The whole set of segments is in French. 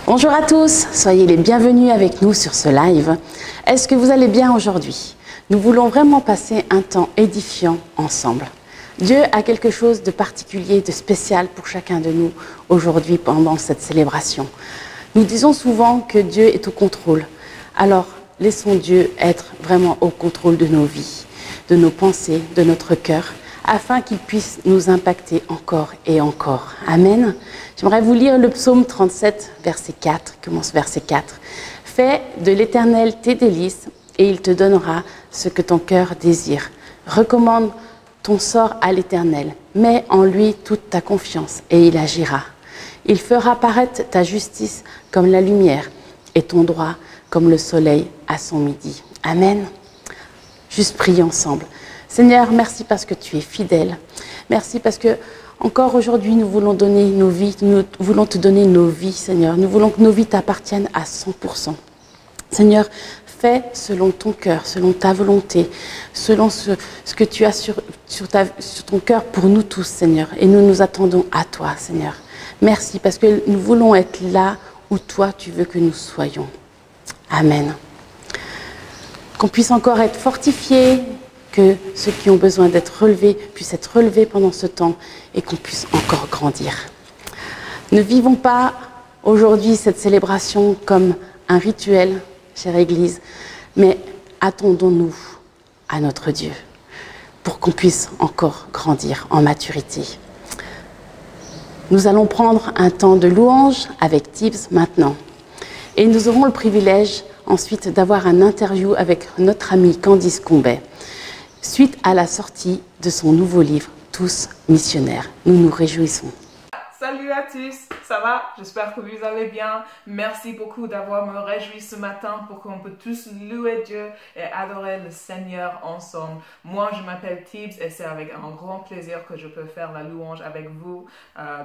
Bonjour à tous, soyez les bienvenus avec nous sur ce live. Est-ce que vous allez bien aujourd'hui? Nous voulons vraiment passer un temps édifiant ensemble. Dieu a quelque chose de particulier, de spécial pour chacun de nous aujourd'hui pendant cette célébration. Nous disons souvent que Dieu est au contrôle. Alors, laissons Dieu être vraiment au contrôle de nos vies, de nos pensées, de notre cœur, afin qu'il puisse nous impacter encore et encore. Amen. J'aimerais vous lire le psaume 37, verset 4, commence verset 4. « Fais de l'Éternel tes délices, et il te donnera ce que ton cœur désire. Recommande ton sort à l'Éternel, mets en lui toute ta confiance, et il agira. Il fera paraître ta justice comme la lumière, et ton droit comme le soleil à son midi. » Amen. Juste prions ensemble. Seigneur, merci parce que tu es fidèle. Merci parce que encore aujourd'hui, nous voulons donner nos vies, nous voulons te donner nos vies, Seigneur. Nous voulons que nos vies t'appartiennent à 100%. Seigneur, fais selon ton cœur, selon ta volonté, selon ce que tu as sur ton cœur pour nous tous, Seigneur. Et nous nous attendons à toi, Seigneur. Merci parce que nous voulons être là où toi tu veux que nous soyons. Amen. Qu'on puisse encore être fortifiés, que ceux qui ont besoin d'être relevés puissent être relevés pendant ce temps et qu'on puisse encore grandir. Ne vivons pas aujourd'hui cette célébration comme un rituel, chère Église, mais attendons-nous à notre Dieu pour qu'on puisse encore grandir en maturité. Nous allons prendre un temps de louange avec Tibbs maintenant et nous aurons le privilège ensuite d'avoir un interview avec notre amie Candice Combet, suite à la sortie de son nouveau livre, Tous missionnaires. Nous nous réjouissons. Salut à tous, ça va? J'espère que vous allez bien. Merci beaucoup d'avoir me réjoui ce matin pour qu'on peut tous louer Dieu et adorer le Seigneur ensemble. Moi, je m'appelle Tibbs et c'est avec un grand plaisir que je peux faire la louange avec vous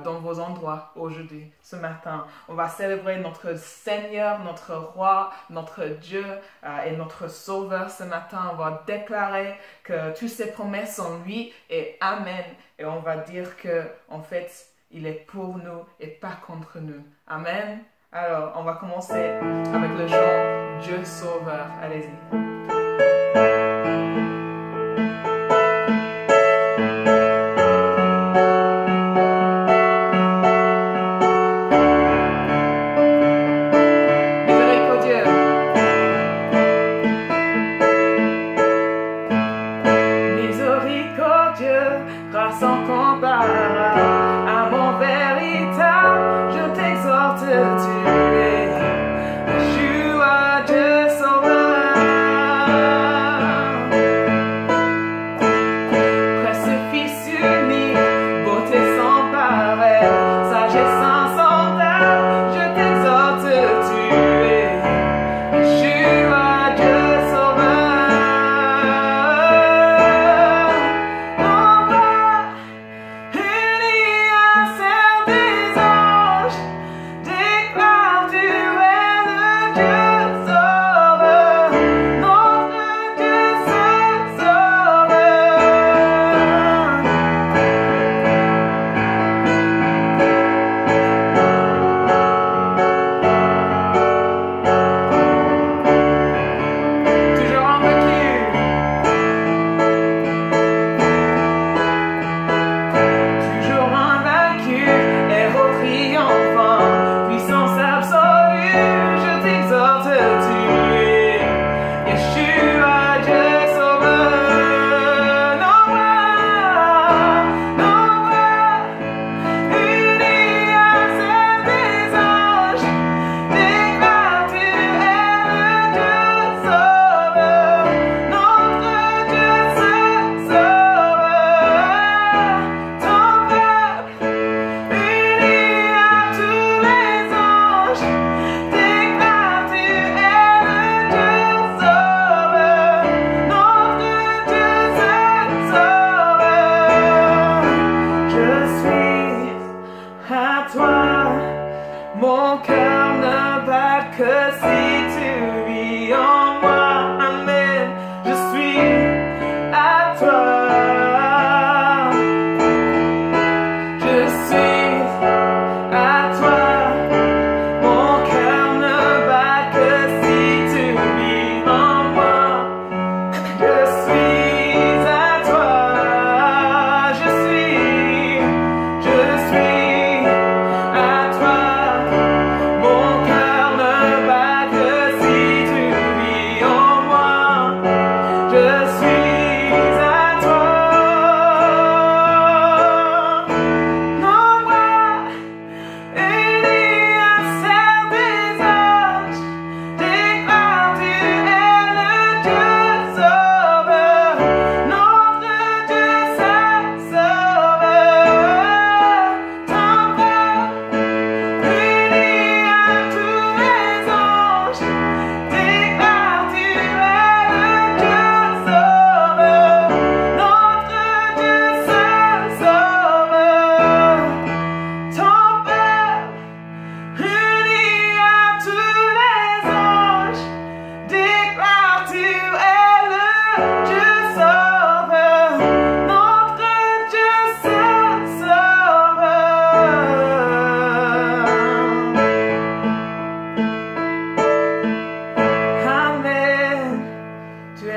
dans vos endroits aujourd'hui, ce matin. On va célébrer notre Seigneur, notre Roi, notre Dieu et notre Sauveur ce matin. On va déclarer que toutes ses promesses sont lui et Amen. Et on va dire que, en fait, il est pour nous et pas contre nous. Amen. Alors, on va commencer avec le chant Dieu Sauveur. Allez-y. Tu es, Dieu Sauveur.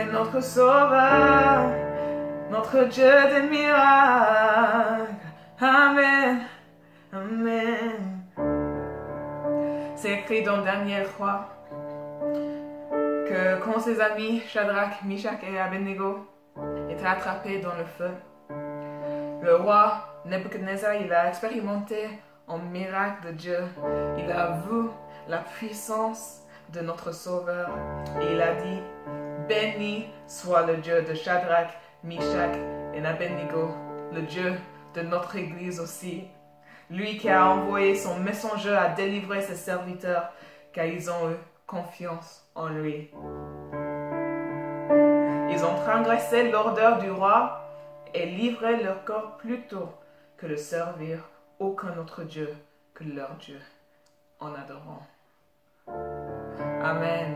est notre Sauveur, notre Dieu des miracles. Amen, Amen. C'est écrit dans Daniel 3 que quand ses amis Shadrach, Meshach et Abednego étaient attrapés dans le feu, le roi Nebuchadnezzar, il a expérimenté un miracle de Dieu. Il a vu la puissance de notre Sauveur et il a dit: béni soit le Dieu de Shadrach, Meshach et Abednego, le Dieu de notre Église aussi. Lui qui a envoyé son messager à délivrer ses serviteurs, car ils ont eu confiance en lui. Ils ont transgressé l'ordre du roi et livré leur corps plutôt que de servir aucun autre Dieu que leur Dieu, en adorant. Amen.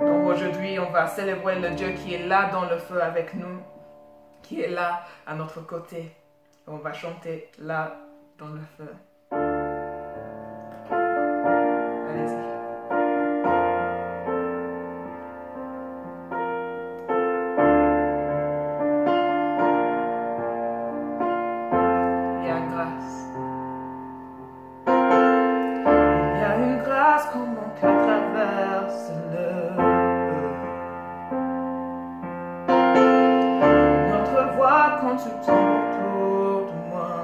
Donc aujourd'hui, on va célébrer le Dieu qui est là dans le feu avec nous, qui est là à notre côté. On va chanter là dans le feu. Allez-y. Il y a une grâce. Il y a une grâce quand mon cœur traverse le feu. Notre voix quand tu tombes autour de moi.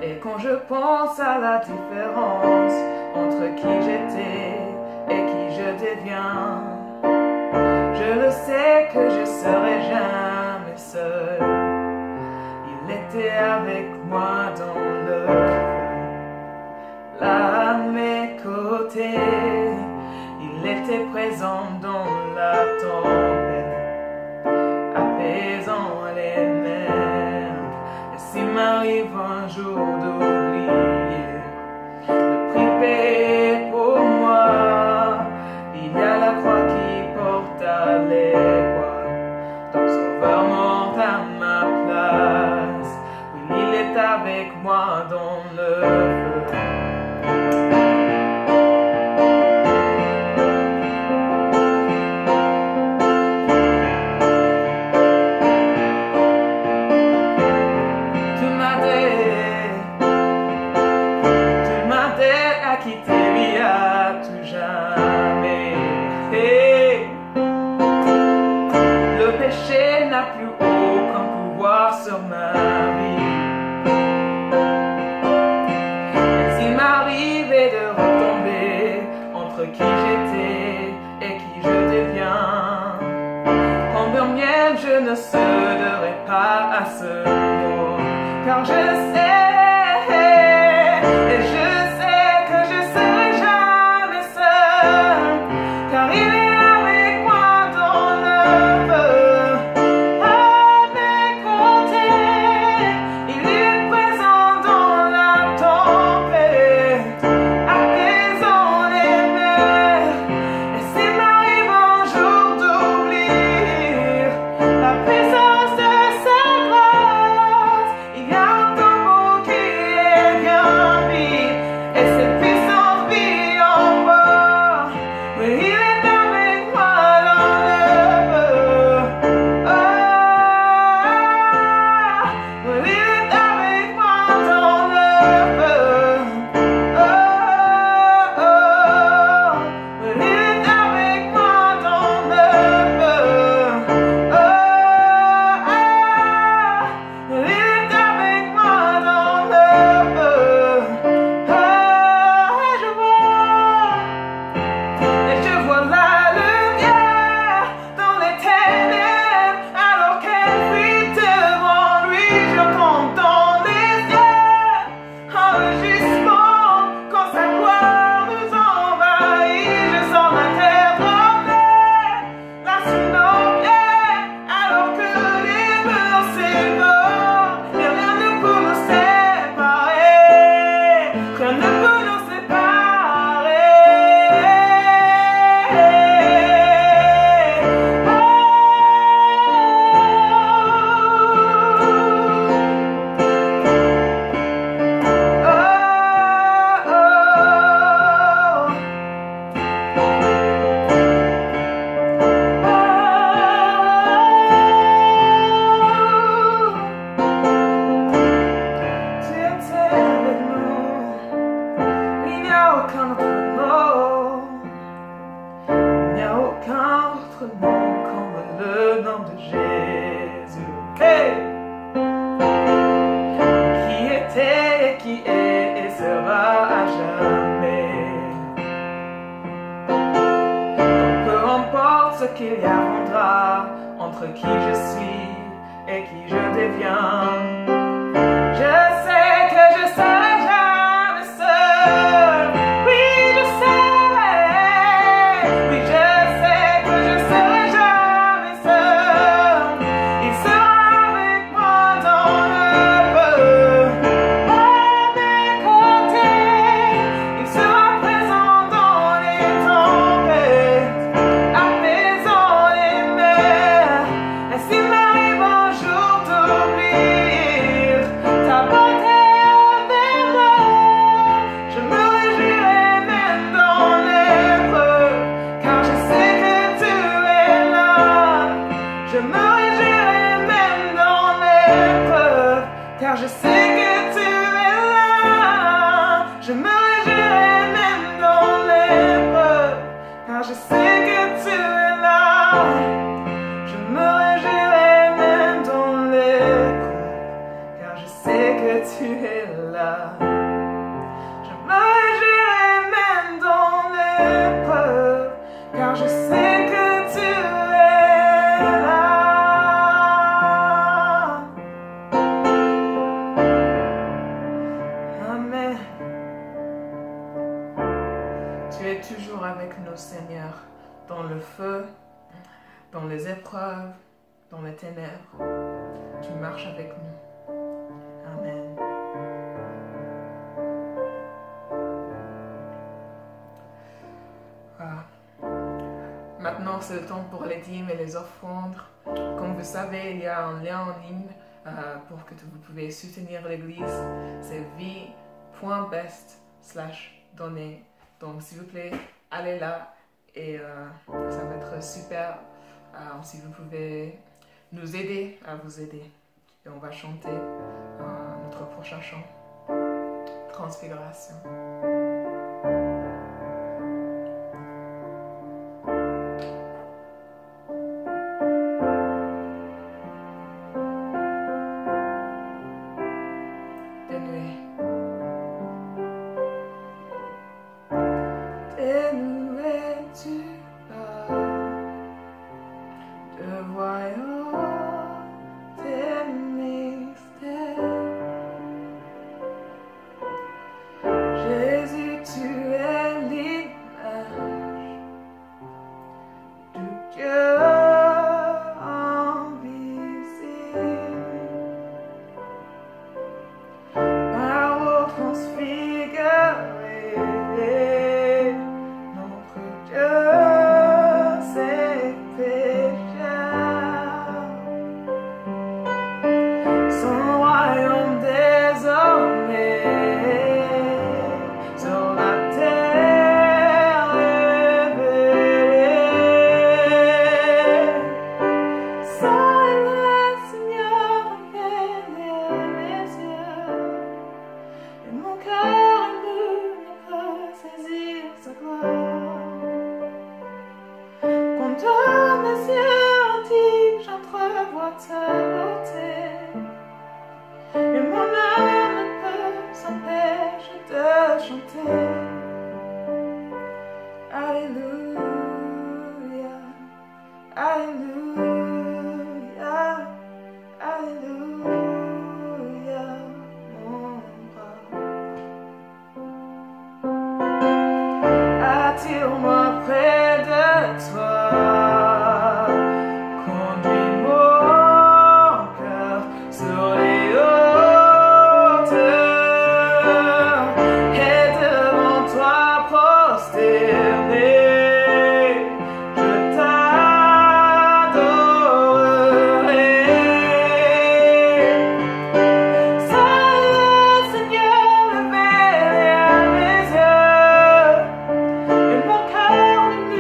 Et quand je pense à la différence entre qui j'étais et qui je deviens, je le sais que je serai jamais seul. Il était avec moi dans le feu, là à mes côtés. Il était présent dans la tempête, apaisant les mers. Et s'il m'arrive un jour d'oublier le prix payé pour moi, il y a la croix qui porte à l'étoile, ton Sauveur mort à ma place. Oui, il est avec moi dans le feu. Sur ma vie. Et s'il m'arrivait de retomber entre qui j'étais et qui je deviens, combien bien je ne céderai pas à ce mot, car je sais et je sais que je serai jamais seul, car il est avec moi dans le feu. La présence de sa grâce, il y a un tombeau autre nom comme le nom de Jésus. Hey! Qui était et qui est et sera à jamais. Donc peu importe ce qu'il y arrivera entre qui je suis et qui je deviens, je sais que je serai jamais seul. Oui, je sais. Oui, je sais que je serai jamais seul. Il sera avec moi dans le feu, à mes côtés. Il sera présent dans les tempêtes, apaisant les mers. Et s'il m'arrive un jour d'oublier ta bonté envers moi, je me réjouirai même dans l'épreuve, car je sais que tu es là. Je me réjouirai même dans l'épreuve, car je sais que tu es là. Je me réjouirai même dans l'épreuve, car je sais que tu es là. Je me réjouirai même dans l'épreuve, car je sais que tu es là. Je me réjouirai même dans l'épreuve, car je sais que tu es là. Amen. Tu es toujours avec nous, Seigneur, dans le feu, dans les épreuves, dans les ténèbres. Tu marches avec nous. Amen. Voilà. Maintenant, c'est le temps pour les dîmes et les offrandes. Comme vous savez, il y a un lien en ligne pour que vous pouvez soutenir l'Église. C'est vie.best/donner. Donc, s'il vous plaît, allez là et ça va être super si vous pouvez nous aider à vous aider. Et on va chanter notre prochain chant, Transfiguration. Dénoué-tu pas de voyants tes mystères. Jésus, tu es l'image du Dieu invisible. Par eau transfigurée, notre Dieu s'est péché. Son royaume désormais sur la terre révélé. Saint est le Seigneur, révélé à mes yeux, et mon cœur ému ne peut saisir sa gloire. Quand dans mes yeux antiques j'entrevois ta beauté, et mon âme ne peut s'empêcher de chanter. Alléluia, Alléluia, Alléluia, mon roi. Attire-moi près de toi, conduis mon cœur sur les hauteurs, et devant toi prosterné, je t'adorerai. Saint est le Seigneur, révélé à mes yeux, et mon cœur ne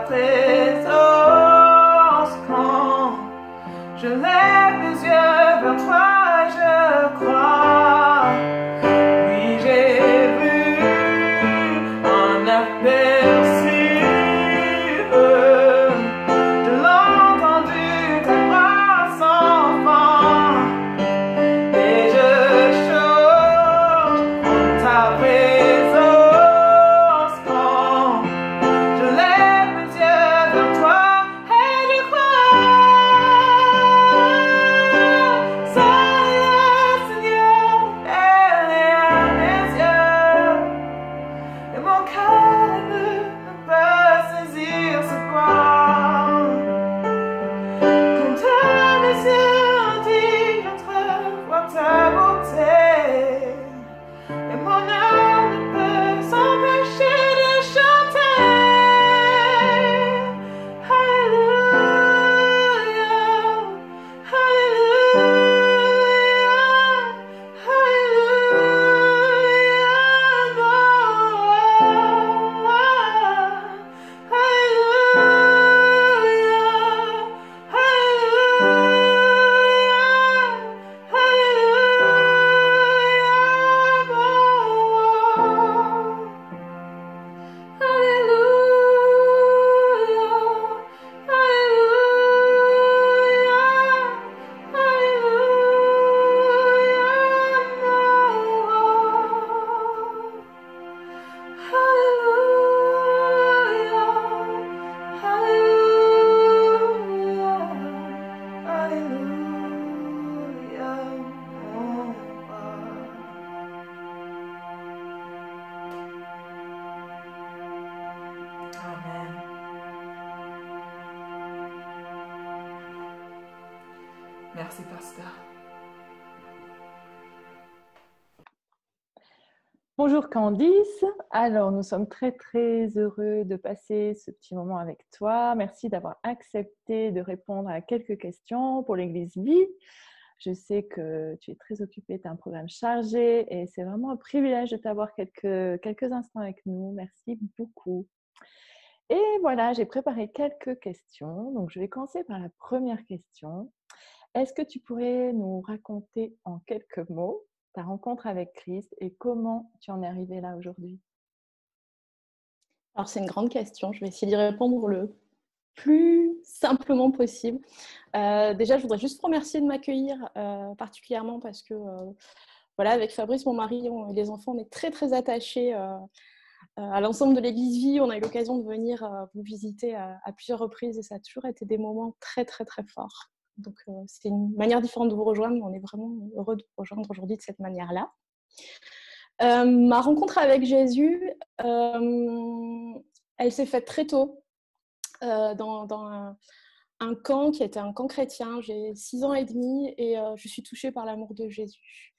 présence quand je lève les yeux vers toi, je crois. Oui, j'ai vu un aperçu de l'entendu tes bras s'enfant et je chante en ta présence quand je lève les yeux vers toi et je crois. Seul le Seigneur est à mes yeux et mon cœur ne peut saisir ce quoi. Quand mes yeux indignes entrevoient ta beauté et mon âme ne peut s'empêcher de chanter. Alléluia, Alléluia, Amen. Merci, pasteur. Bonjour Candice, alors nous sommes très heureux de passer ce petit moment avec toi. Merci d'avoir accepté de répondre à quelques questions pour l'Église Vie. Je sais que tu es très occupée, tu as un programme chargé et c'est vraiment un privilège de t'avoir quelques instants avec nous. Merci beaucoup. Et voilà, j'ai préparé quelques questions. Donc je vais commencer par la première question. Est-ce que tu pourrais nous raconter en quelques mots ta rencontre avec Christ et comment tu en es arrivée là aujourd'hui? Alors, c'est une grande question. Je vais essayer d'y répondre le plus simplement possible. Déjà, je voudrais juste vous remercier de m'accueillir particulièrement parce que, voilà, avec Fabrice, mon mari et les enfants, on est très attachés à l'ensemble de l'Église Vie. On a eu l'occasion de venir vous visiter à plusieurs reprises et ça a toujours été des moments très forts. Donc, c'est une manière différente de vous rejoindre, mais on est vraiment heureux de vous rejoindre aujourd'hui de cette manière-là. Ma rencontre avec Jésus, elle s'est faite très tôt dans un camp qui était un camp chrétien. J'ai 6 ans et demi et je suis touchée par l'amour de Jésus.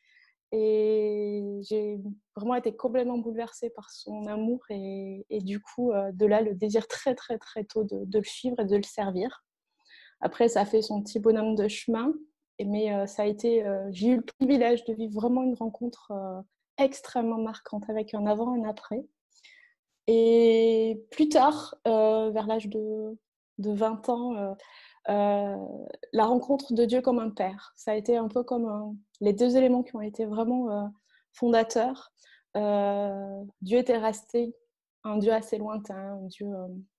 Et j'ai vraiment été complètement bouleversée par son amour et du coup, de là, le désir très tôt de le suivre et de le servir. Après, ça a fait son petit bonhomme de chemin, mais ça a été, j'ai eu le privilège de vivre vraiment une rencontre extrêmement marquante avec un avant et un après. Et plus tard, vers l'âge de 20 ans, la rencontre de Dieu comme un père, ça a été un peu comme les deux éléments qui ont été vraiment fondateurs. Dieu était resté un Dieu assez lointain,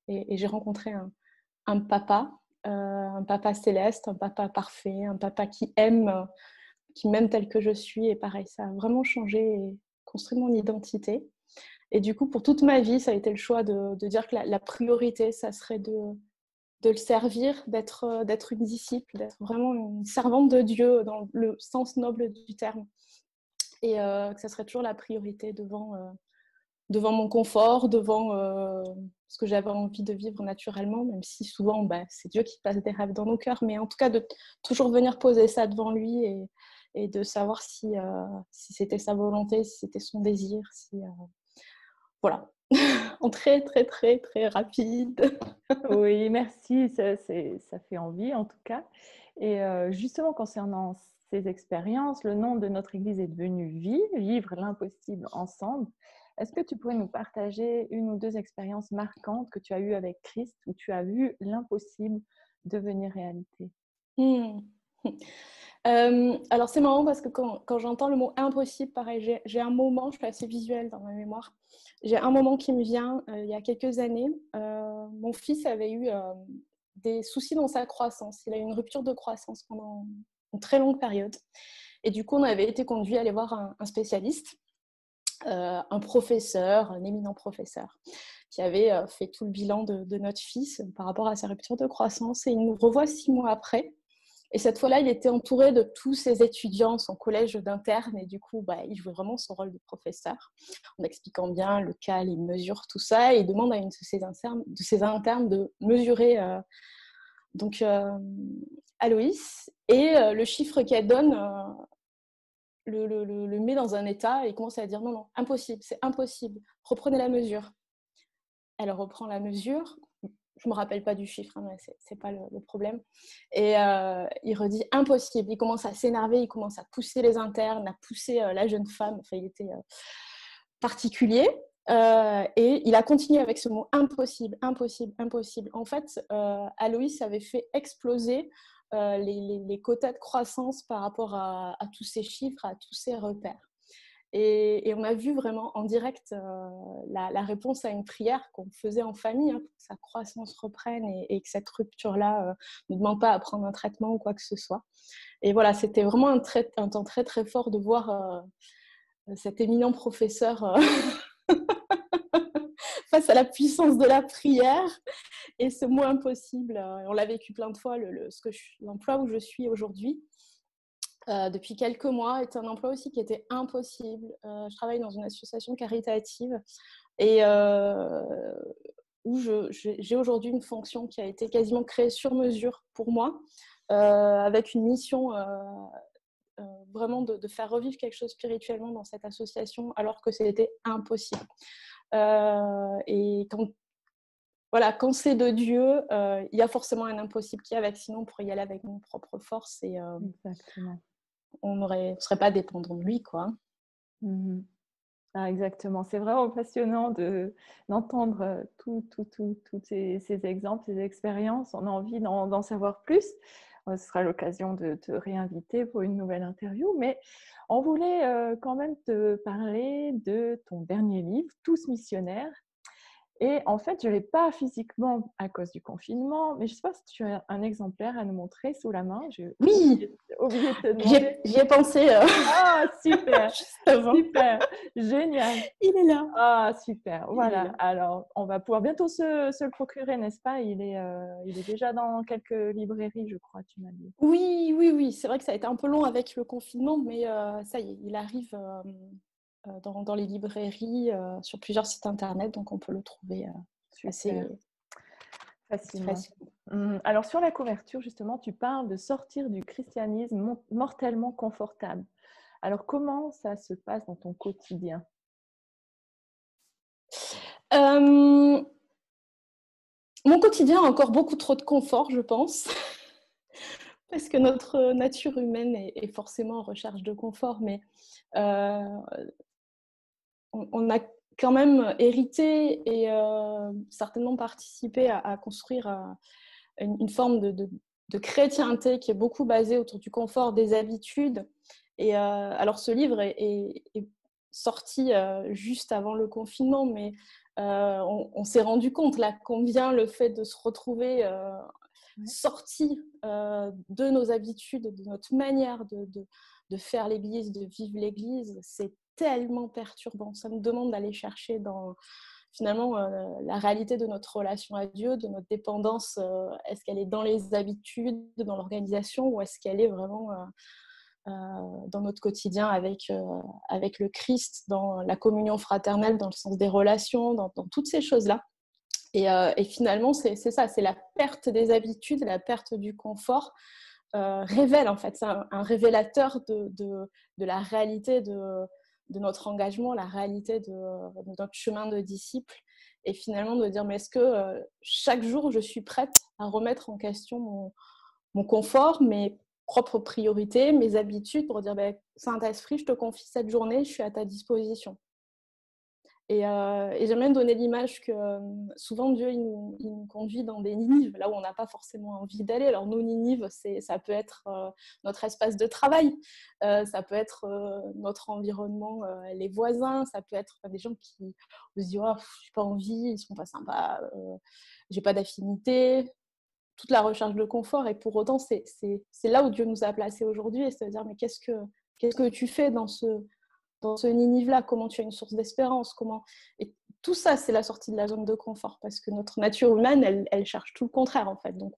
et j'ai rencontré un papa céleste, un papa parfait, un papa qui m'aime tel que je suis. Et pareil, ça a vraiment changé et construit mon identité. Et du coup, pour toute ma vie, ça a été le choix de dire que la priorité, ça serait de le servir, d'être une disciple, d'être vraiment une servante de Dieu dans le sens noble du terme. Et que ça serait toujours la priorité devant mon confort, devant ce que j'avais envie de vivre naturellement, même si souvent c'est Dieu qui passe des rêves dans nos cœurs, mais en tout cas de toujours venir poser ça devant lui et de savoir si c'était sa volonté, si c'était son désir, voilà, en très rapide. Oui, merci, ça fait envie en tout cas. Et justement, concernant ces expériences, le nom de notre église est devenu Vie, vivre l'impossible ensemble. Est-ce que tu pourrais nous partager une ou deux expériences marquantes que tu as eues avec Christ où tu as vu l'impossible devenir réalité? Hmm. Alors c'est marrant parce que quand j'entends le mot impossible, pareil, j'ai un moment, je suis assez visuelle dans ma mémoire, j'ai un moment qui me vient il y a quelques années. Mon fils avait eu des soucis dans sa croissance, il a eu une rupture de croissance pendant une très longue période et du coup on avait été conduit à aller voir un spécialiste, un professeur, un éminent professeur qui avait fait tout le bilan de notre fils par rapport à sa rupture de croissance et il nous revoit 6 mois après. Et cette fois-là, il était entouré de tous ses étudiants, son collège d'interne, et du coup, il jouait vraiment son rôle de professeur, en expliquant bien le cas, les mesures, tout ça, et il demande à une de ses internes de mesurer Aloïs, et le chiffre qu'elle donne le met dans un état, et il commence à dire non, impossible, c'est impossible, reprenez la mesure. Elle reprend la mesure. Je ne me rappelle pas du chiffre, mais ce n'est pas le problème. Et il redit impossible. Il commence à s'énerver, il commence à pousser les internes, à pousser la jeune femme. Enfin, il était particulier. Et il a continué avec ce mot impossible, impossible, impossible. En fait, Aloïs avait fait exploser les quotas de croissance par rapport à tous ces chiffres, à tous ces repères. Et on a vu vraiment en direct la réponse à une prière qu'on faisait en famille pour que sa croissance reprenne et que cette rupture-là ne demande pas à prendre un traitement ou quoi que ce soit. Et voilà, c'était vraiment un temps très très fort de voir cet éminent professeur face à la puissance de la prière et ce mot impossible. On l'a vécu plein de fois, l'emploi où je suis aujourd'hui. Depuis quelques mois, est un emploi aussi qui était impossible. Je travaille dans une association caritative et où j'ai aujourd'hui une fonction qui a été quasiment créée sur mesure pour moi, avec une mission vraiment de faire revivre quelque chose spirituellement dans cette association alors que c'était impossible. Et quand c'est de Dieu, il y a forcément un impossible qui est avec, sinon on pourrait y aller avec nos propres forces et Exactement. on ne serait pas dépendant de lui, quoi. Mmh. Ah, exactement. C'est vraiment passionnant d'entendre tous ces exemples, ces expériences. On a envie d'en savoir plus. Ce sera l'occasion de te réinviter pour une nouvelle interview. Mais on voulait quand même te parler de ton dernier livre, Tous missionnaires. Et en fait, je ne l'ai pas physiquement à cause du confinement, mais je ne sais pas si tu as un exemplaire à nous montrer sous la main. J'ai Oui, oublié de te demander. j'y ai pensé Ah, super, juste avant. super, génial. Il est là. Ah, super, Il est voilà. là. Alors, on va pouvoir bientôt se le procurer, n'est-ce pas? Il est déjà dans quelques librairies, je crois, tu m'as dit. Oui. C'est vrai que ça a été un peu long avec le confinement, mais ça y est, il arrive dans les librairies, sur plusieurs sites internet, donc on peut le trouver assez Facilement. facilement. Alors, sur la couverture, justement, tu parles de sortir du christianisme mortellement confortable. Alors, comment ça se passe dans ton quotidien? Mon quotidien a encore beaucoup trop de confort, je pense, parce que notre nature humaine est forcément en recherche de confort, mais on a quand même hérité et certainement participé à construire une forme de chrétienté qui est beaucoup basée autour du confort, des habitudes. Et alors ce livre est sorti juste avant le confinement, mais on s'est rendu compte là combien le fait de se retrouver sorti de nos habitudes, de notre manière de faire l'église, de vivre l'église, c'est tellement perturbant. Ça me demande d'aller chercher dans finalement la réalité de notre relation à Dieu, de notre dépendance. Est-ce qu'elle est dans les habitudes, dans l'organisation, ou est-ce qu'elle est vraiment dans notre quotidien avec le Christ, dans la communion fraternelle, dans le sens des relations, dans toutes ces choses-là. Et finalement, c'est ça, c'est la perte des habitudes, la perte du confort révèle, en fait, c'est un révélateur de la réalité de notre engagement, la réalité de notre chemin de disciple. Et finalement, de dire, mais est-ce que chaque jour, je suis prête à remettre en question mon confort, mes propres priorités, mes habitudes, pour dire, Saint-Esprit, je te confie cette journée, je suis à ta disposition. Et j'aime bien donner l'image que souvent Dieu il nous conduit dans des Ninives, là où on n'a pas forcément envie d'aller. Alors nos Ninives, ça peut être notre espace de travail, ça peut être notre environnement, les voisins, ça peut être des gens qui se disent oh, j'ai pas envie, ils sont pas sympas, j'ai pas d'affinité, toute la recherche de confort. Et pour autant, c'est là où Dieu nous a placés aujourd'hui, et c'est-à-dire mais qu'est-ce que tu fais dans ce Ninive-là, comment tu as une source d'espérance, Et tout ça, c'est la sortie de la zone de confort, parce que notre nature humaine, elle cherche tout le contraire, en fait. Donc,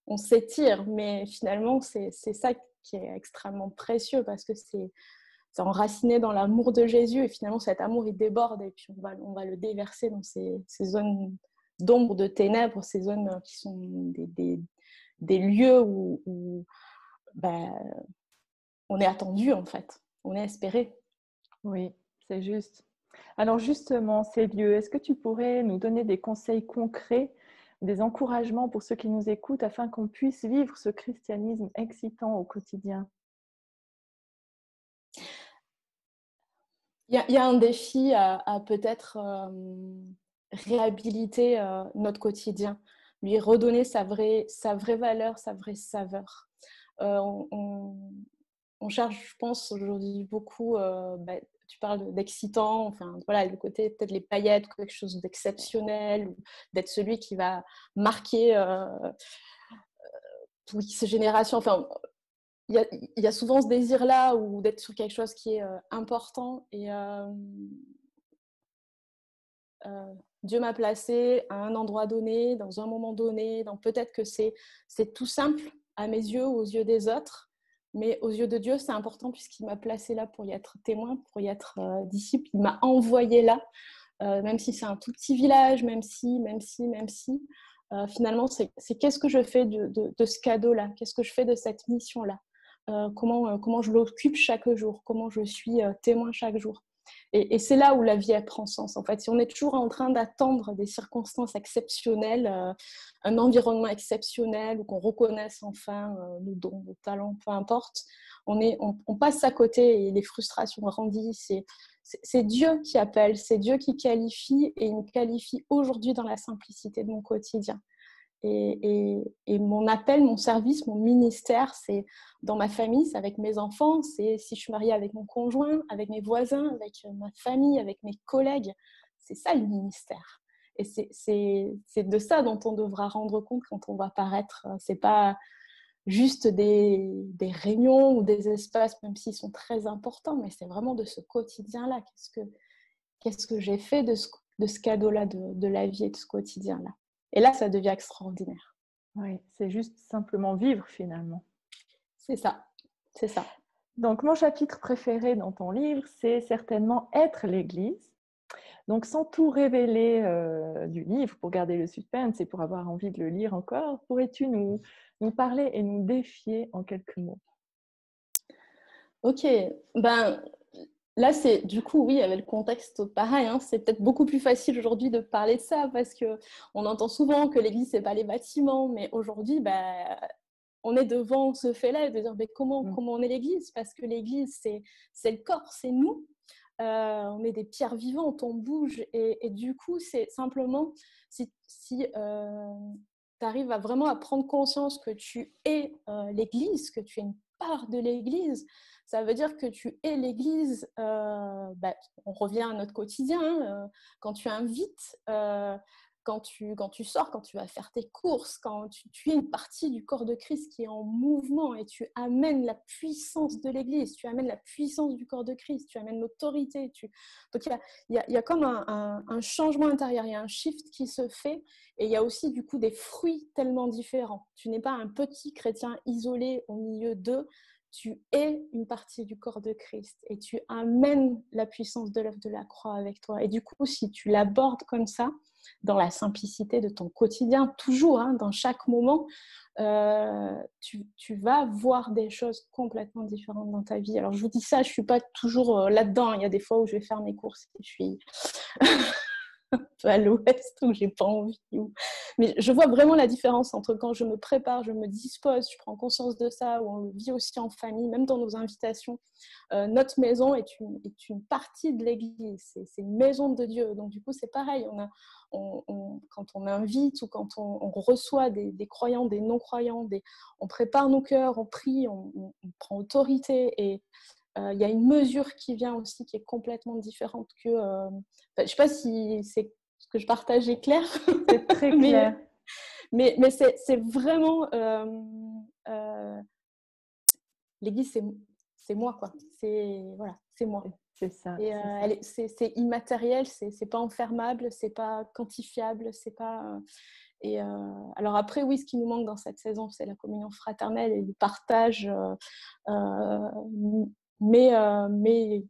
on s'étire, mais finalement, c'est ça qui est extrêmement précieux, parce que c'est enraciné dans l'amour de Jésus, et finalement, cet amour, il déborde, et puis on va le déverser dans ces zones d'ombre, de ténèbres, ces zones qui sont des lieux où on est attendu, en fait. On est espéré. Oui, c'est juste. Alors justement, ces lieux, est-ce que tu pourrais nous donner des conseils concrets, des encouragements pour ceux qui nous écoutent afin qu'on puisse vivre ce christianisme excitant au quotidien? Il y a un défi à peut-être réhabiliter notre quotidien, lui redonner sa vraie valeur, sa vraie saveur. On cherche, je pense, aujourd'hui beaucoup, tu parles d'excitant, enfin voilà, le côté peut-être les paillettes, quelque chose d'exceptionnel, ou d'être celui qui va marquer pour X génération. Enfin, il y a souvent ce désir-là, ou d'être sur quelque chose qui est important. Et Dieu m'a placée à un endroit donné, dans un moment donné. Donc peut-être que c'est tout simple à mes yeux ou aux yeux des autres, mais aux yeux de Dieu, c'est important, puisqu'il m'a placée là pour y être témoin, pour y être disciple. Il m'a envoyée là, même si c'est un tout petit village, même si. Finalement, c'est qu'est-ce que je fais de ce cadeau-là? Qu'est-ce que je fais de cette mission-là? Comment je l'occupe chaque jour? Comment je suis témoin chaque jour? Et c'est là où la vie elle prend sens, en fait. Si on est toujours en train d'attendre des circonstances exceptionnelles, un environnement exceptionnel, ou qu'on reconnaisse enfin nos dons, nos talents, peu importe, on passe à côté, et les frustrations grandissent. C'est Dieu qui appelle, c'est Dieu qui qualifie, et il me qualifie aujourd'hui dans la simplicité de mon quotidien. Et mon appel, mon service, mon ministère, c'est dans ma famille, c'est avec mes enfants, c'est si je suis mariée avec mon conjoint, avec mes voisins, avec ma famille, avec mes collègues. C'est ça le ministère. Et c'est de ça dont on devra rendre compte quand on va paraître. C'est pas juste des réunions ou des espaces, même s'ils sont très importants, mais c'est vraiment de ce quotidien-là. Qu'est-ce que j'ai fait de ce cadeau-là, de la vie et de ce quotidien-là? Et là, ça devient extraordinaire. Oui, c'est juste simplement vivre finalement. C'est ça. Donc, mon chapitre préféré dans ton livre, c'est certainement être l'Église. Donc, sans tout révéler du livre, pour garder le suspense et pour avoir envie de le lire encore, pourrais-tu nous parler et nous défier en quelques mots? Ok, là, c'est du coup, oui, avec le contexte pareil, hein, c'est peut-être beaucoup plus facile aujourd'hui de parler de ça, parce qu'on entend souvent que l'église, c'est pas les bâtiments, mais aujourd'hui, on est devant ce fait-là, et de dire comment on est l'église, parce que l'église, c'est le corps, c'est nous. On est des pierres vivantes, on bouge, et du coup, c'est simplement si tu arrives vraiment à prendre conscience que tu es l'église, que tu es une part de l'église, ça veut dire que tu es l'église. On revient à notre quotidien, hein, quand tu invites, quand tu sors, quand tu vas faire tes courses, quand tu es une partie du corps de Christ qui est en mouvement, et tu amènes la puissance de l'église, tu amènes la puissance du corps de Christ, tu amènes l'autorité. Donc il y a comme un changement intérieur, il y a un shift qui se fait, et il y a aussi du coup des fruits tellement différents. Tu n'es pas un petit chrétien isolé au milieu d'eux, tu es une partie du corps de Christ, et tu amènes la puissance de l'œuvre de la croix avec toi. Et du coup, si tu l'abordes comme ça, dans la simplicité de ton quotidien, toujours, hein, dans chaque moment, tu vas voir des choses complètement différentes dans ta vie. Alors je vous dis ça, je ne suis pas toujours là-dedans. Il y a des fois où je vais faire mes courses et je suis un peu à l'ouest où j'ai pas envie. Mais je vois vraiment la différence entre quand je me prépare, je me dispose, je prends conscience de ça, où on le vit aussi en famille, même dans nos invitations. Notre maison est une partie de l'Église, c'est une maison de Dieu. Donc du coup, c'est pareil. Quand on invite ou quand on reçoit des croyants, des non-croyants, on prépare nos cœurs, on prie, on prend autorité et il y a une mesure qui vient aussi qui est complètement différente que... je ne sais pas si c'est ce que je partage est clair. C'est très clair. mais c'est vraiment... L'Église, c'est moi, quoi. Voilà, c'est moi. C'est ça. Et c'est immatériel, c'est pas enfermable, c'est pas quantifiable, c'est pas... alors après, oui, ce qui nous manque dans cette saison, c'est la communion fraternelle et le partage. Mais il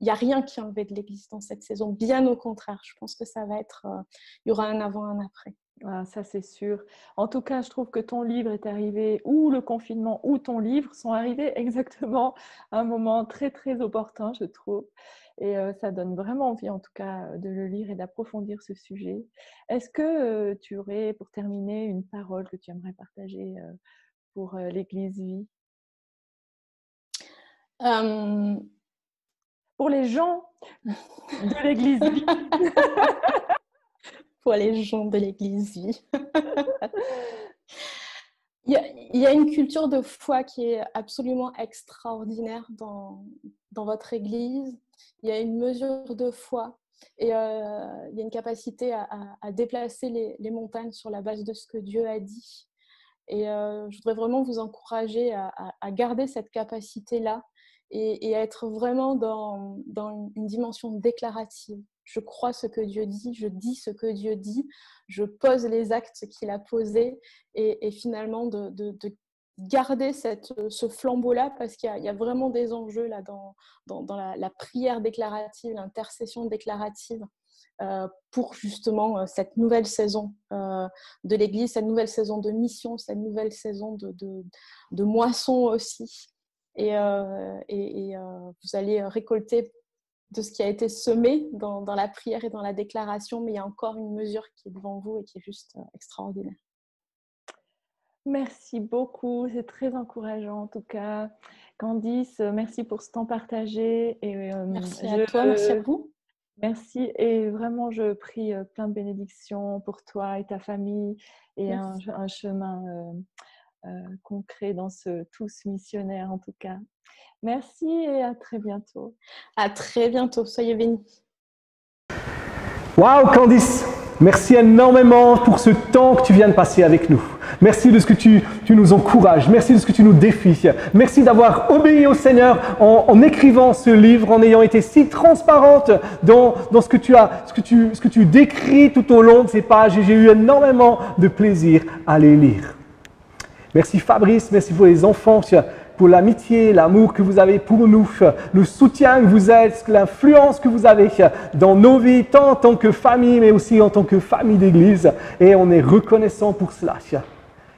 n'y a rien qui est enlevé de l'Église dans cette saison. Bien au contraire, je pense que ça va être... il y aura un avant, un après. Ah, ça, c'est sûr. En tout cas, je trouve que ton livre est arrivé, ou le confinement, ou ton livre sont arrivés exactement à un moment très, très opportun, je trouve. Et ça donne vraiment envie, en tout cas, de le lire et d'approfondir ce sujet. Est-ce que tu aurais, pour terminer, une parole que tu aimerais partager pour l'Église Vie? Pour les gens de l'Église Vie. Pour les gens de l'Église Vie. Il y a une culture de foi qui est absolument extraordinaire dans votre Église. Il y a une mesure de foi et il y a une capacité à déplacer les montagnes sur la base de ce que Dieu a dit. Et je voudrais vraiment vous encourager à garder cette capacité-là et à être vraiment dans une dimension déclarative. Je crois ce que Dieu dit, je dis ce que Dieu dit, je pose les actes qu'il a posés et finalement de garder ce flambeau-là parce qu'il y a vraiment des enjeux là dans la prière déclarative, l'intercession déclarative pour justement cette nouvelle saison de l'Église, cette nouvelle saison de mission, cette nouvelle saison de moisson aussi. Et vous allez récolter de ce qui a été semé dans la prière et dans la déclaration, mais il y a encore une mesure qui est devant vous et qui est juste extraordinaire. Merci beaucoup, c'est très encourageant en tout cas. Candice, merci pour ce temps partagé. Et, merci à toi, merci à vous. Merci et vraiment je prie plein de bénédictions pour toi et ta famille et un chemin concret dans ce tous missionnaire en tout cas. Merci et à très bientôt. À très bientôt, soyez bénis. Waouh Candice, merci énormément pour ce temps que tu viens de passer avec nous. Merci de ce que tu nous encourages, merci de ce que tu nous défies. Merci d'avoir obéi au Seigneur en écrivant ce livre, en ayant été si transparente dans ce que tu décris tout au long de ces pages. Et j'ai eu énormément de plaisir à les lire. Merci Fabrice, merci pour les enfants, pour l'amitié, l'amour que vous avez pour nous, le soutien que vous êtes, l'influence que vous avez dans nos vies, tant en tant que famille, mais aussi en tant que famille d'église. Et on est reconnaissant pour cela.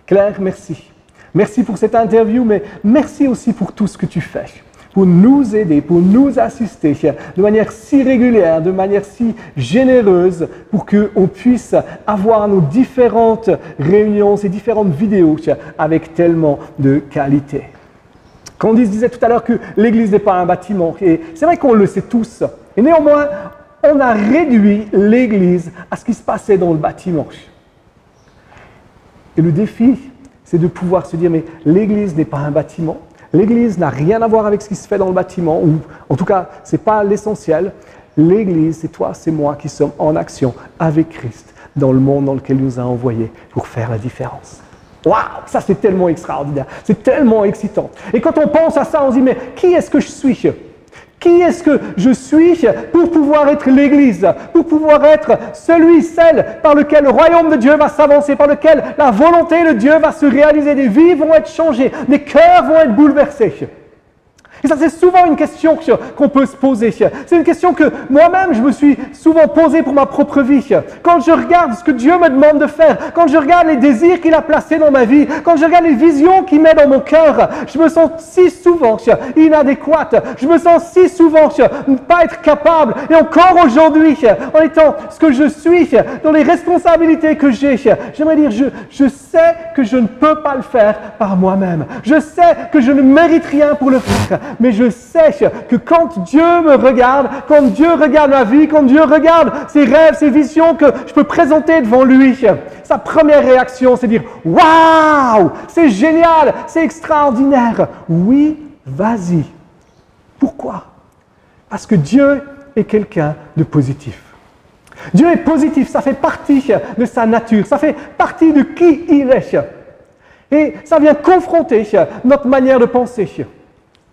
Claire, merci. Merci pour cette interview, mais merci aussi pour tout ce que tu fais, pour nous aider, pour nous assister de manière si régulière, de manière si généreuse, pour qu'on puisse avoir nos différentes réunions, ces différentes vidéos avec tellement de qualité. Candice disait tout à l'heure que l'Église n'est pas un bâtiment, et c'est vrai qu'on le sait tous, et néanmoins, on a réduit l'Église à ce qui se passait dans le bâtiment. Et le défi, c'est de pouvoir se dire, mais l'Église n'est pas un bâtiment, l'Église n'a rien à voir avec ce qui se fait dans le bâtiment, ou en tout cas, ce n'est pas l'essentiel. L'Église, c'est toi, c'est moi qui sommes en action avec Christ dans le monde dans lequel il nous a envoyés pour faire la différence. Waouh, ça c'est tellement extraordinaire, c'est tellement excitant. Et quand on pense à ça, on se dit, mais qui est-ce que je suis ? Qui est-ce que je suis pour pouvoir être l'Église, pour pouvoir être celui, celle par lequel le royaume de Dieu va s'avancer, par lequel la volonté de Dieu va se réaliser, des vies vont être changées, des cœurs vont être bouleversés. Et ça, c'est souvent une question qu'on peut se poser. C'est une question que moi-même, je me suis souvent posée pour ma propre vie. Quand je regarde ce que Dieu me demande de faire, quand je regarde les désirs qu'il a placés dans ma vie, quand je regarde les visions qu'il met dans mon cœur, je me sens si souvent inadéquate. Je me sens si souvent ne pas être capable. Et encore aujourd'hui, en étant ce que je suis, dans les responsabilités que j'ai, j'aimerais dire, je sais que je ne peux pas le faire par moi-même. Je sais que je ne mérite rien pour le faire. Mais je sais que quand Dieu me regarde, quand Dieu regarde ma vie, quand Dieu regarde ses rêves, ses visions que je peux présenter devant lui, sa première réaction, c'est de dire « Waouh, c'est génial, c'est extraordinaire. Oui, vas-y. » Pourquoi? Parce que Dieu est quelqu'un de positif. Dieu est positif, ça fait partie de sa nature, ça fait partie de qui il est. Et ça vient confronter notre manière de penser.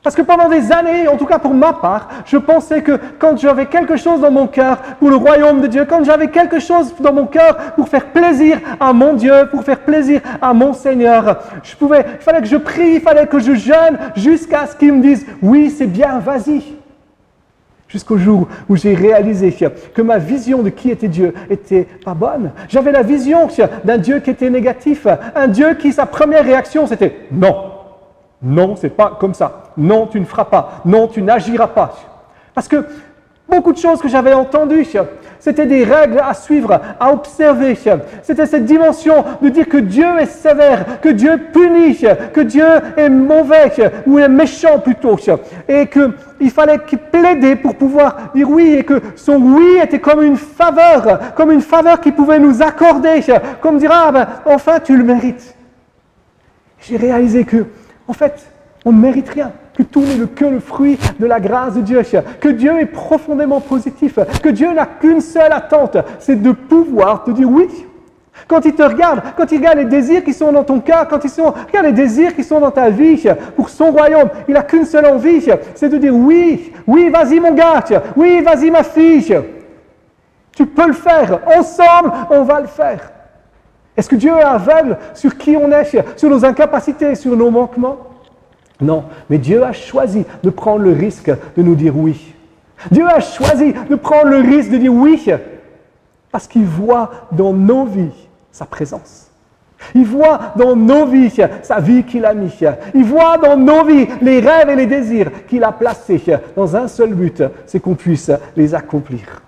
Parce que pendant des années, en tout cas pour ma part, je pensais que quand j'avais quelque chose dans mon cœur pour le royaume de Dieu, quand j'avais quelque chose dans mon cœur pour faire plaisir à mon Dieu, pour faire plaisir à mon Seigneur, il fallait que je prie, il fallait que je jeûne jusqu'à ce qu'il me dise « Oui, c'est bien, vas-y ». Jusqu'au jour où j'ai réalisé que ma vision de qui était Dieu était pas bonne. J'avais la vision d'un Dieu qui était négatif, un Dieu qui, sa première réaction, c'était « Non, non, c'est pas comme ça. Non, tu ne feras pas. Non, tu n'agiras pas. » Parce que beaucoup de choses que j'avais entendues, c'était des règles à suivre, à observer. C'était cette dimension de dire que Dieu est sévère, que Dieu punit, que Dieu est mauvais, ou est méchant plutôt. Et qu'il fallait qu'il plaidait pour pouvoir dire oui, et que son oui était comme une faveur qu'il pouvait nous accorder, comme dire « Ah ben, enfin tu le mérites. » J'ai réalisé que, en fait, on ne mérite rien, que tout n'est que le fruit de la grâce de Dieu, que Dieu est profondément positif, que Dieu n'a qu'une seule attente, c'est de pouvoir te dire oui. Quand il te regarde, quand il regarde les désirs qui sont dans ton cœur, quand il regarde les désirs qui sont dans ta vie pour son royaume, il n'a qu'une seule envie, c'est de dire oui, oui, vas-y mon gars, oui, vas-y ma fille. Tu peux le faire, ensemble, on va le faire. Est-ce que Dieu est aveugle sur qui on est, sur nos incapacités, sur nos manquements? Non, mais Dieu a choisi de prendre le risque de nous dire oui. Dieu a choisi de prendre le risque de dire oui, parce qu'il voit dans nos vies sa présence. Il voit dans nos vies sa vie qu'il a mis. Il voit dans nos vies les rêves et les désirs qu'il a placés dans un seul but, c'est qu'on puisse les accomplir.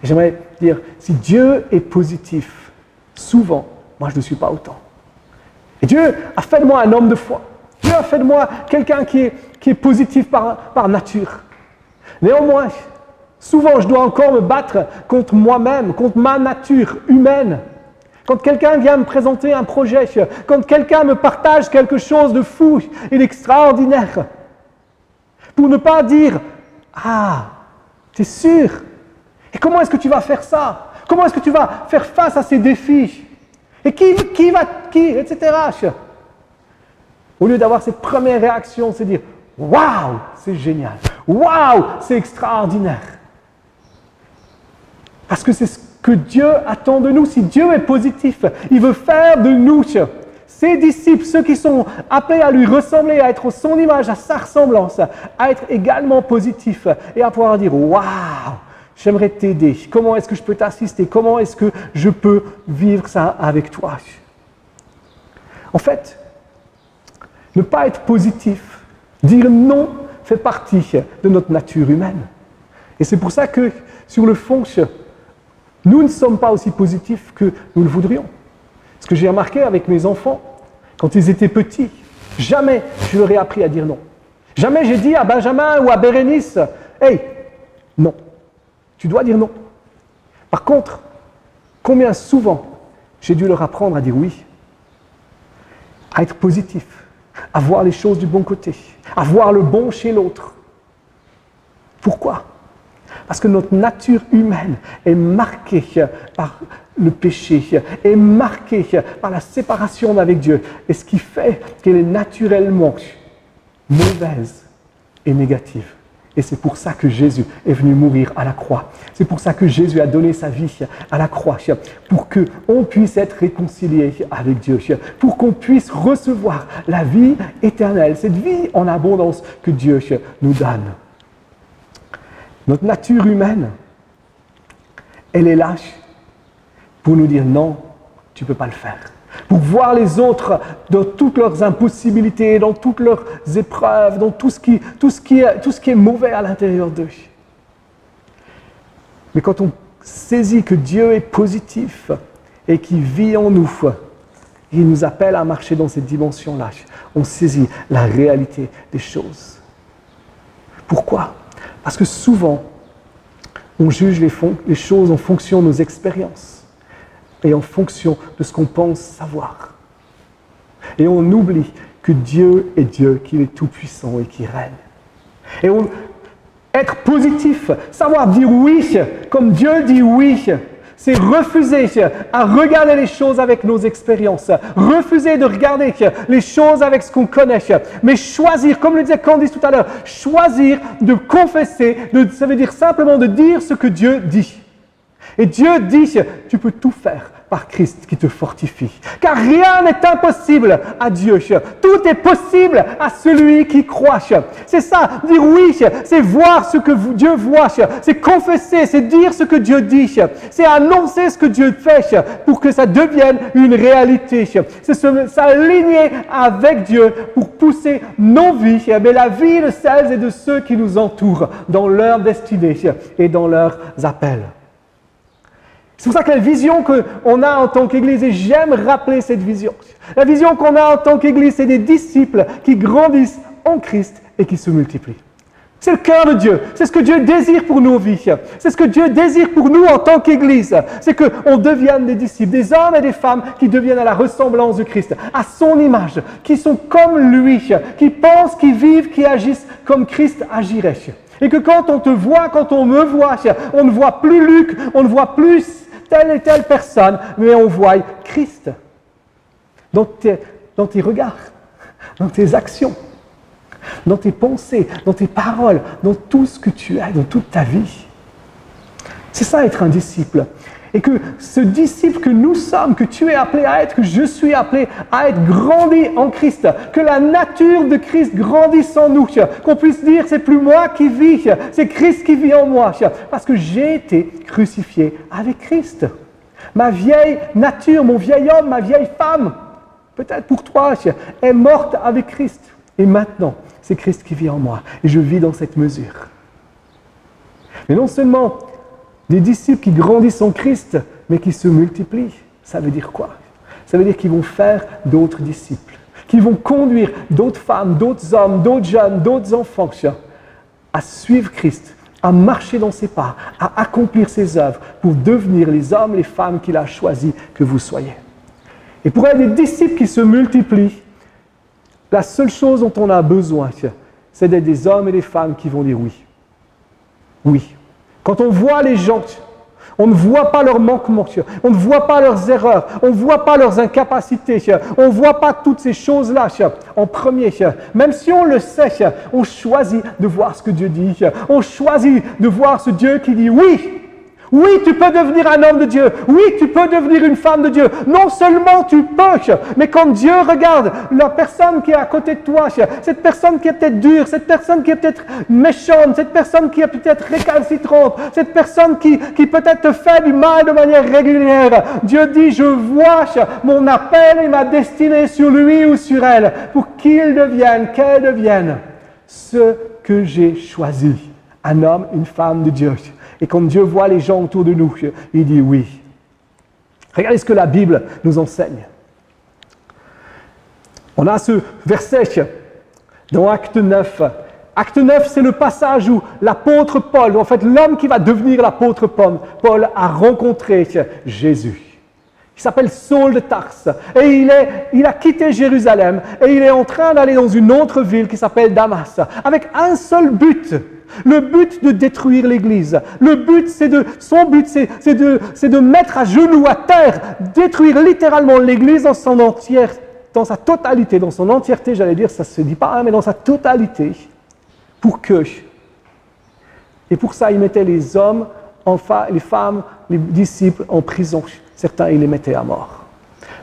Et j'aimerais dire, si Dieu est positif, souvent, moi je ne suis pas autant. Et Dieu a fait de moi un homme de foi. Dieu a fait de moi quelqu'un qui est positif par nature. Néanmoins, souvent je dois encore me battre contre moi-même, contre ma nature humaine. Quand quelqu'un vient me présenter un projet, quand quelqu'un me partage quelque chose de fou et d'extraordinaire, pour ne pas dire « Ah, t'es sûr? Et comment est-ce que tu vas faire ça? Comment est-ce que tu vas faire face à ces défis? Et qui, etc. » Au lieu d'avoir cette première réaction, c'est dire « Waouh, c'est génial! Waouh, c'est extraordinaire! » Parce que c'est ce que Dieu attend de nous. Si Dieu est positif, il veut faire de nous, ses disciples, ceux qui sont appelés à lui ressembler, à être son image, à sa ressemblance, à être également positifs et à pouvoir dire « Waouh, j'aimerais t'aider. Comment est-ce que je peux t'assister? Comment est-ce que je peux vivre ça avec toi? » En fait, ne pas être positif, dire non, fait partie de notre nature humaine. Et c'est pour ça que, sur le fond, nous ne sommes pas aussi positifs que nous le voudrions. Ce que j'ai remarqué avec mes enfants, quand ils étaient petits, jamais je leur ai appris à dire non. Jamais j'ai dit à Benjamin ou à Bérénice, « Hey, non, tu dois dire non. » Par contre, combien souvent j'ai dû leur apprendre à dire oui, à être positif, à voir les choses du bon côté, à voir le bon chez l'autre. Pourquoi? Parce que notre nature humaine est marquée par le péché, est marquée par la séparation avec Dieu, et ce qui fait qu'elle est naturellement mauvaise et négative. Et c'est pour ça que Jésus est venu mourir à la croix. C'est pour ça que Jésus a donné sa vie à la croix, pour qu'on puisse être réconcilié avec Dieu, pour qu'on puisse recevoir la vie éternelle, cette vie en abondance que Dieu nous donne. Notre nature humaine, elle est lâche pour nous dire non, tu ne peux pas le faire. Pour voir les autres dans toutes leurs impossibilités, dans toutes leurs épreuves, dans tout ce qui est mauvais à l'intérieur d'eux. Mais quand on saisit que Dieu est positif et qu'il vit en nous, il nous appelle à marcher dans cette dimension-là. On saisit la réalité des choses. Pourquoi? Parce que souvent, on juge les choses en fonction de nos expériences et en fonction de ce qu'on pense savoir. Et on oublie que Dieu est Dieu, qu'il est tout-puissant et qu'il règne. Et être positif, savoir dire oui, comme Dieu dit oui, c'est refuser à regarder les choses avec nos expériences, refuser de regarder les choses avec ce qu'on connaît, mais choisir, comme le disait Candice tout à l'heure, choisir de confesser, ça veut dire simplement de dire ce que Dieu dit. Et Dieu dit, tu peux tout faire par Christ qui te fortifie. Car rien n'est impossible à Dieu. Tout est possible à celui qui croit. C'est ça, dire oui, c'est voir ce que Dieu voit. C'est confesser, c'est dire ce que Dieu dit. C'est annoncer ce que Dieu fait pour que ça devienne une réalité. C'est s'aligner avec Dieu pour pousser nos vies, mais la vie de celles et de ceux qui nous entourent dans leur destinée et dans leurs appels. C'est pour ça que la vision qu'on a en tant qu'Église, et j'aime rappeler cette vision, la vision qu'on a en tant qu'Église, c'est des disciples qui grandissent en Christ et qui se multiplient. C'est le cœur de Dieu, c'est ce que Dieu désire pour nos vies, c'est ce que Dieu désire pour nous en tant qu'Église, c'est qu'on devienne des disciples, des hommes et des femmes qui deviennent à la ressemblance de Christ, à son image, qui sont comme lui, qui pensent, qui vivent, qui agissent comme Christ agirait. Et que quand on te voit, quand on me voit, on ne voit plus Luc, on ne voit plus telle et telle personne, mais on voit Christ dans tes regards, dans tes actions, dans tes pensées, dans tes paroles, dans tout ce que tu es, dans toute ta vie. C'est ça être un disciple. Et que ce disciple que nous sommes, que tu es appelé à être, que je suis appelé à être, grandi en Christ, que la nature de Christ grandisse en nous, qu'on puisse dire c'est plus moi qui vis, c'est Christ qui vit en moi, parce que j'ai été crucifié avec Christ. Ma vieille nature, mon vieil homme, ma vieille femme, peut-être pour toi, est morte avec Christ. Et maintenant, c'est Christ qui vit en moi, et je vis dans cette mesure. Mais non seulement des disciples qui grandissent en Christ, mais qui se multiplient. Ça veut dire quoi? Ça veut dire qu'ils vont faire d'autres disciples, qu'ils vont conduire d'autres femmes, d'autres hommes, d'autres jeunes, d'autres enfants à suivre Christ, à marcher dans ses pas, à accomplir ses œuvres pour devenir les hommes, les femmes qu'il a choisis que vous soyez. Et pour être des disciples qui se multiplient, la seule chose dont on a besoin, c'est d'être des hommes et des femmes qui vont dire oui. Oui. Quand on voit les gens, on ne voit pas leurs manquements, on ne voit pas leurs erreurs, on ne voit pas leurs incapacités, on ne voit pas toutes ces choses-là en premier. Même si on le sait, on choisit de voir ce que Dieu dit. On choisit de voir ce Dieu qui dit oui. Oui, tu peux devenir un homme de Dieu. Oui, tu peux devenir une femme de Dieu. Non seulement tu peux, mais quand Dieu regarde la personne qui est à côté de toi, cette personne qui est peut-être dure, cette personne qui est peut-être méchante, cette personne qui est peut-être récalcitrante, cette personne qui peut-être te fait du mal de manière régulière, Dieu dit, je vois mon appel et ma destinée sur lui ou sur elle pour qu'il devienne, qu'elle devienne ce que j'ai choisi. Un homme, une femme de Dieu. Et quand Dieu voit les gens autour de nous, il dit oui. Regardez ce que la Bible nous enseigne. On a ce verset dans Acte 9. Acte 9, c'est le passage où l'apôtre Paul, en fait l'homme qui va devenir l'apôtre Paul, a rencontré Jésus. Il s'appelle Saul de Tarse. Et il a quitté Jérusalem et il est en train d'aller dans une autre ville qui s'appelle Damas, avec un seul but. Le but de détruire l'Église. Son but, c'est de mettre à genoux, à terre, détruire littéralement l'Église dans son entière, dans sa totalité, dans son entièreté, j'allais dire, ça ne se dit pas, mais dans sa totalité, pour que Et pour ça, il mettait les hommes, les femmes, les disciples en prison. Certains, il les mettait à mort.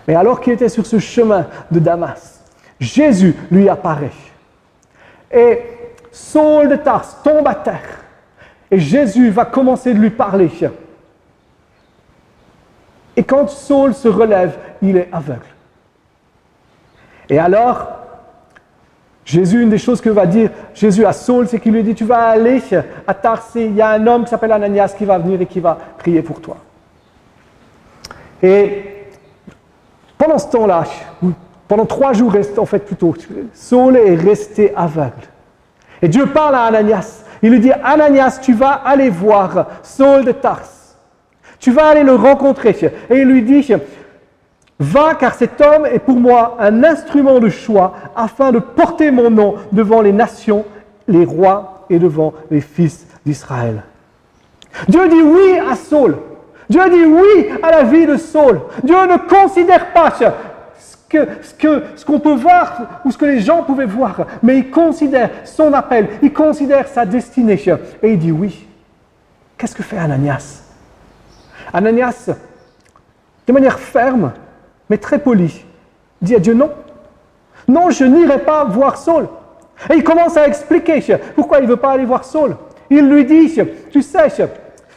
Mais alors qu'il était sur ce chemin de Damas, Jésus lui apparaît. Et Saul de Tarse tombe à terre. Et Jésus va commencer de lui parler. Et quand Saul se relève, il est aveugle. Et alors, Jésus, une des choses que va dire Jésus à Saul, c'est qu'il lui dit, tu vas aller à Tarse, il y a un homme qui s'appelle Ananias qui va venir et qui va prier pour toi. Et pendant ce temps-là, pendant 3 jours, en fait plutôt, Saul est resté aveugle. Et Dieu parle à Ananias. Il lui dit, Ananias, tu vas aller voir Saul de Tarse. Tu vas aller le rencontrer. Et il lui dit, va, car cet homme est pour moi un instrument de choix afin de porter mon nom devant les nations, les rois et devant les fils d'Israël. Dieu dit oui à Saul. Dieu dit oui à la vie de Saul. Dieu ne considère pas ce qu'on peut voir ou ce que les gens pouvaient voir, mais il considère son appel, il considère sa destinée et il dit oui. Qu'est-ce que fait Ananias? Ananias, de manière ferme, mais très polie, dit à Dieu non. Non, je n'irai pas voir Saul. Et il commence à expliquer pourquoi il ne veut pas aller voir Saul. Il lui dit, tu sais,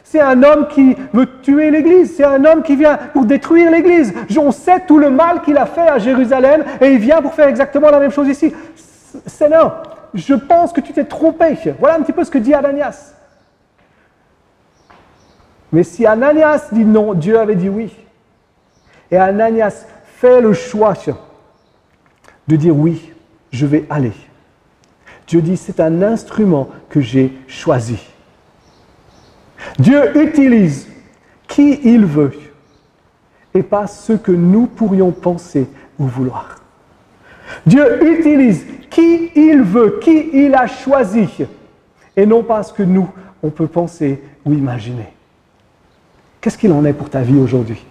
c'est un homme qui veut tuer l'Église, c'est un homme qui vient pour détruire l'Église. On sait tout le mal qu'il a fait à Jérusalem et il vient pour faire exactement la même chose ici. Seigneur, je pense que tu t'es trompé. Voilà un petit peu ce que dit Ananias. Mais si Ananias dit non, Dieu avait dit oui. Et Ananias fait le choix de dire oui, je vais aller. Dieu dit, c'est un instrument que j'ai choisi. Dieu utilise qui il veut et pas ce que nous pourrions penser ou vouloir. Dieu utilise qui il veut, qui il a choisi et non pas ce que nous, on peut penser ou imaginer. Qu'est-ce qu'il en est pour ta vie aujourd'hui?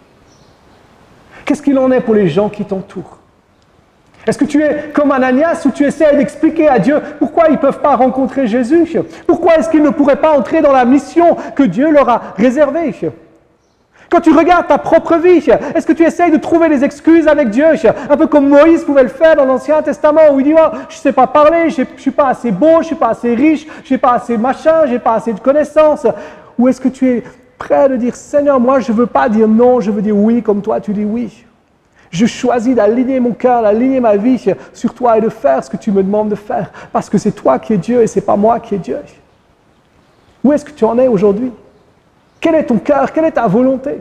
Qu'est-ce qu'il en est pour les gens qui t'entourent? Est-ce que tu es comme Ananias où tu essaies d'expliquer à Dieu pourquoi ils ne peuvent pas rencontrer Jésus? Pourquoi est-ce qu'ils ne pourraient pas entrer dans la mission que Dieu leur a réservée? Quand tu regardes ta propre vie, est-ce que tu essayes de trouver des excuses avec Dieu? Un peu comme Moïse pouvait le faire dans l'Ancien Testament où il dit oh, je ne sais pas parler, je ne suis pas assez beau, je ne suis pas assez riche, je n'ai pas assez machin, je n'ai pas assez de connaissances. Ou est-ce que tu es prêt à dire Seigneur, moi je ne veux pas dire non, je veux dire oui comme toi tu dis oui. Je choisis d'aligner mon cœur, d'aligner ma vie sur toi et de faire ce que tu me demandes de faire. Parce que c'est toi qui es Dieu et ce n'est pas moi qui est Dieu. Où est-ce que tu en es aujourd'hui? Quel est ton cœur? Quelle est ta volonté?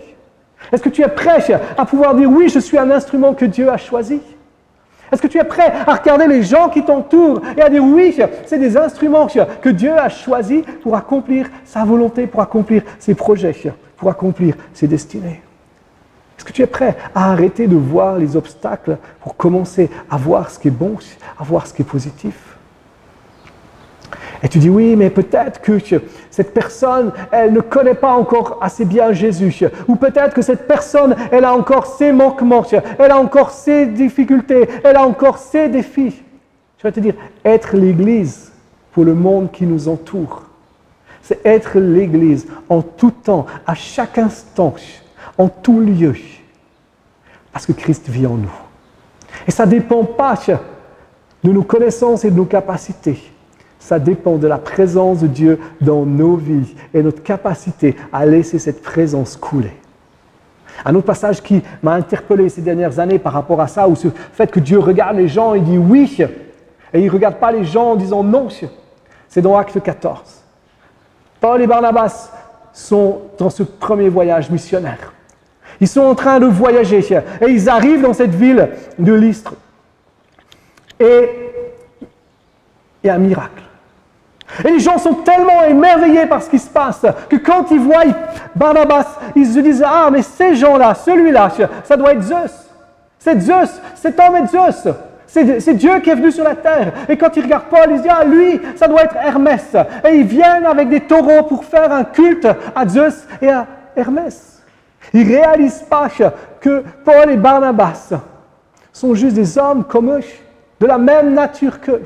Est-ce que tu es prêt à pouvoir dire oui, je suis un instrument que Dieu a choisi? Est-ce que tu es prêt à regarder les gens qui t'entourent et à dire oui, c'est des instruments que Dieu a choisis pour accomplir sa volonté, pour accomplir ses projets, pour accomplir ses destinées? Est-ce que tu es prêt à arrêter de voir les obstacles pour commencer à voir ce qui est bon, à voir ce qui est positif? Et tu dis oui, mais peut-être que cette personne, elle ne connaît pas encore assez bien Jésus. Ou peut-être que cette personne, elle a encore ses manquements, elle a encore ses difficultés, elle a encore ses défis. Je vais te dire, être l'Église pour le monde qui nous entoure, c'est être l'Église en tout temps, à chaque instant, en tout lieu, parce que Christ vit en nous. Et ça ne dépend pas de nos connaissances et de nos capacités. Ça dépend de la présence de Dieu dans nos vies et notre capacité à laisser cette présence couler. Un autre passage qui m'a interpellé ces dernières années par rapport à ça, ou ce fait que Dieu regarde les gens et dit oui, et il ne regarde pas les gens en disant non, c'est dans Acte 14. Paul et Barnabas sont dans ce premier voyage missionnaire. Ils sont en train de voyager et ils arrivent dans cette ville de Lystre. Et il y a un miracle. Et les gens sont tellement émerveillés par ce qui se passe que quand ils voient Barnabas, ils se disent « Ah, mais ces gens-là, celui-là, ça doit être Zeus. C'est Zeus, cet homme est Zeus. C'est Dieu qui est venu sur la terre. » Et quand ils regardent Paul, ils se disent « Ah, lui, ça doit être Hermès. » Et ils viennent avec des taureaux pour faire un culte à Zeus et à Hermès. Ils ne réalisent pas que Paul et Barnabas sont juste des hommes comme eux, de la même nature qu'eux.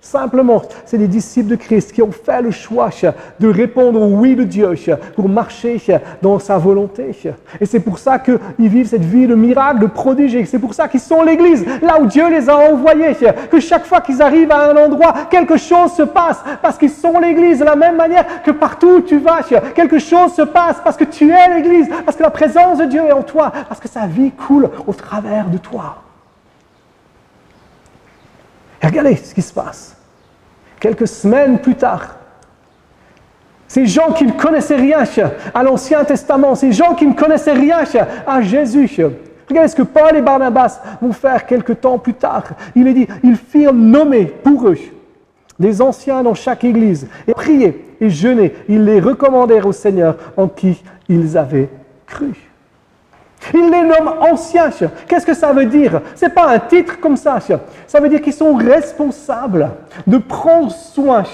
Simplement, c'est des disciples de Christ qui ont fait le choix de répondre au oui de Dieu pour marcher dans sa volonté. Et c'est pour ça qu'ils vivent cette vie de miracle, de prodige. C'est pour ça qu'ils sont l'Église, là où Dieu les a envoyés. Que chaque fois qu'ils arrivent à un endroit, quelque chose se passe parce qu'ils sont l'Église. De la même manière que partout où tu vas, quelque chose se passe parce que tu es l'Église, parce que la présence de Dieu est en toi, parce que sa vie coule au travers de toi. Et regardez ce qui se passe. Quelques semaines plus tard, ces gens qui ne connaissaient rien à l'Ancien Testament, ces gens qui ne connaissaient rien à Jésus, regardez ce que Paul et Barnabas vont faire quelques temps plus tard. Il est dit, ils firent nommer pour eux des anciens dans chaque église, et prier et jeûner. Ils les recommandèrent au Seigneur en qui ils avaient cru. Il les nomme anciens. Qu'est-ce que ça veut dire? Ce n'est pas un titre comme ça. Ça veut dire qu'ils sont responsables de prendre soin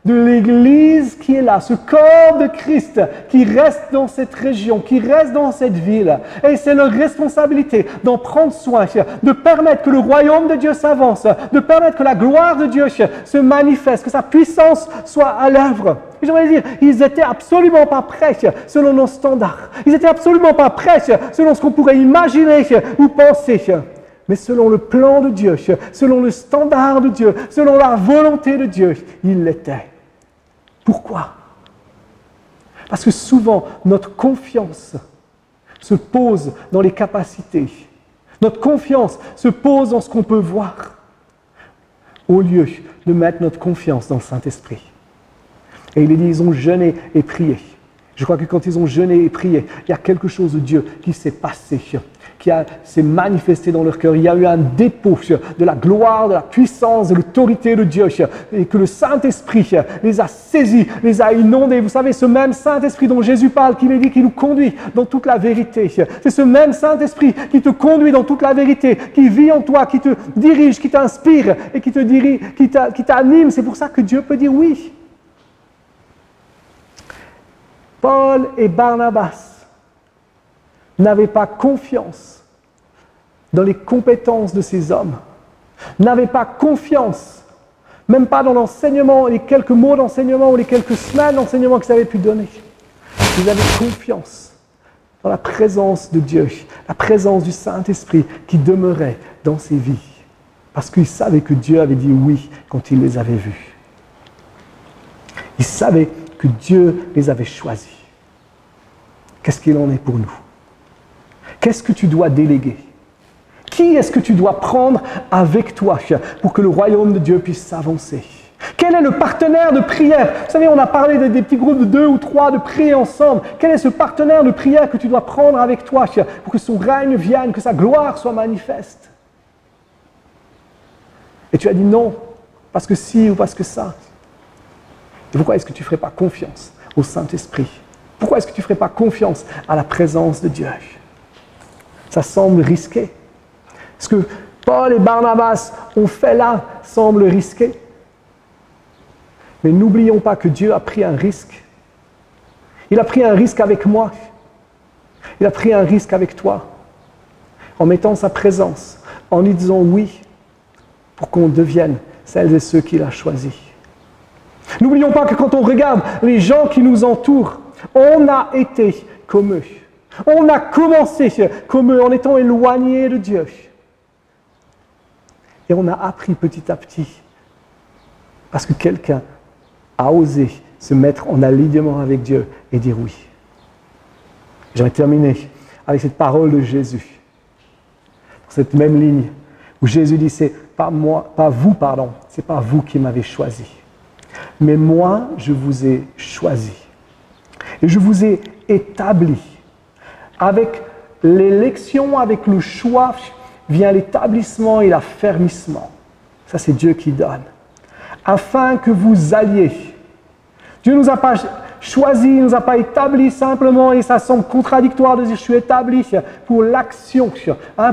de l'Église qui est là, ce corps de Christ qui reste dans cette région, qui reste dans cette ville. Et c'est leur responsabilité d'en prendre soin, de permettre que le royaume de Dieu s'avance, de permettre que la gloire de Dieu se manifeste, que sa puissance soit à l'œuvre. Et j'aimerais dire, ils n'étaient absolument pas prêts selon nos standards. Ils n'étaient absolument pas prêts selon ce qu'on pourrait imaginer ou penser. Mais selon le plan de Dieu, selon le standard de Dieu, selon la volonté de Dieu, ils l'étaient. Pourquoi? Parce que souvent, notre confiance se pose dans les capacités. Notre confiance se pose dans ce qu'on peut voir, au lieu de mettre notre confiance dans le Saint-Esprit. Et il est dit, ils ont jeûné et prié. Je crois que quand ils ont jeûné et prié, il y a quelque chose de Dieu qui s'est passé, qui s'est manifesté dans leur cœur. Il y a eu un dépôt de la gloire, de la puissance, de l'autorité de Dieu, et que le Saint-Esprit les a saisis, les a inondés. Vous savez, ce même Saint-Esprit dont Jésus parle, qu'il est dit, qui nous conduit dans toute la vérité. C'est ce même Saint-Esprit qui te conduit dans toute la vérité, qui vit en toi, qui te dirige, qui t'inspire et qui te dirige, qui t'anime. C'est pour ça que Dieu peut dire oui. Paul et Barnabas n'avaient pas confiance dans les compétences de ces hommes, n'avaient pas confiance, même pas dans l'enseignement, les quelques mots d'enseignement ou les quelques semaines d'enseignement qu'ils avaient pu donner. Ils avaient confiance dans la présence de Dieu, la présence du Saint-Esprit qui demeurait dans ces vies, parce qu'ils savaient que Dieu avait dit oui quand il les avait vus. Ils savaient que Dieu les avait choisis. Qu'est-ce qu'il en est pour nous? Qu'est-ce que tu dois déléguer? Qui est-ce que tu dois prendre avec toi pour que le royaume de Dieu puisse s'avancer? Quel est le partenaire de prière? Vous savez, on a parlé des petits groupes de 2 ou 3 de prier ensemble. Quel est ce partenaire de prière que tu dois prendre avec toi pour que son règne vienne, que sa gloire soit manifeste? Et tu as dit non, parce que si ou parce que ça. Et pourquoi est-ce que tu ne ferais pas confiance au Saint-Esprit? Pourquoi est-ce que tu ne ferais pas confiance à la présence de Dieu? Ça semble risqué. Ce que Paul et Barnabas ont fait là semble risqué. Mais n'oublions pas que Dieu a pris un risque. Il a pris un risque avec moi. Il a pris un risque avec toi. En mettant sa présence, en lui disant oui, pour qu'on devienne celles et ceux qu'il a choisis. N'oublions pas que quand on regarde les gens qui nous entourent, on a été comme eux. On a commencé comme eux en étant éloignés de Dieu. Et on a appris petit à petit. Parce que quelqu'un a osé se mettre en alignement avec Dieu et dire oui. J'aimerais terminer avec cette parole de Jésus. Cette même ligne où Jésus dit, c'est pas moi, pas vous, pardon, c'est pas vous qui m'avez choisi. Mais moi, je vous ai choisi. Et je vous ai établi. Avec l'élection, avec le choix, vient l'établissement et l'affermissement. Ça, c'est Dieu qui donne. Afin que vous alliez. Dieu ne nous a pas choisi, il ne nous a pas établi simplement, et ça semble contradictoire de dire je suis établi pour l'action,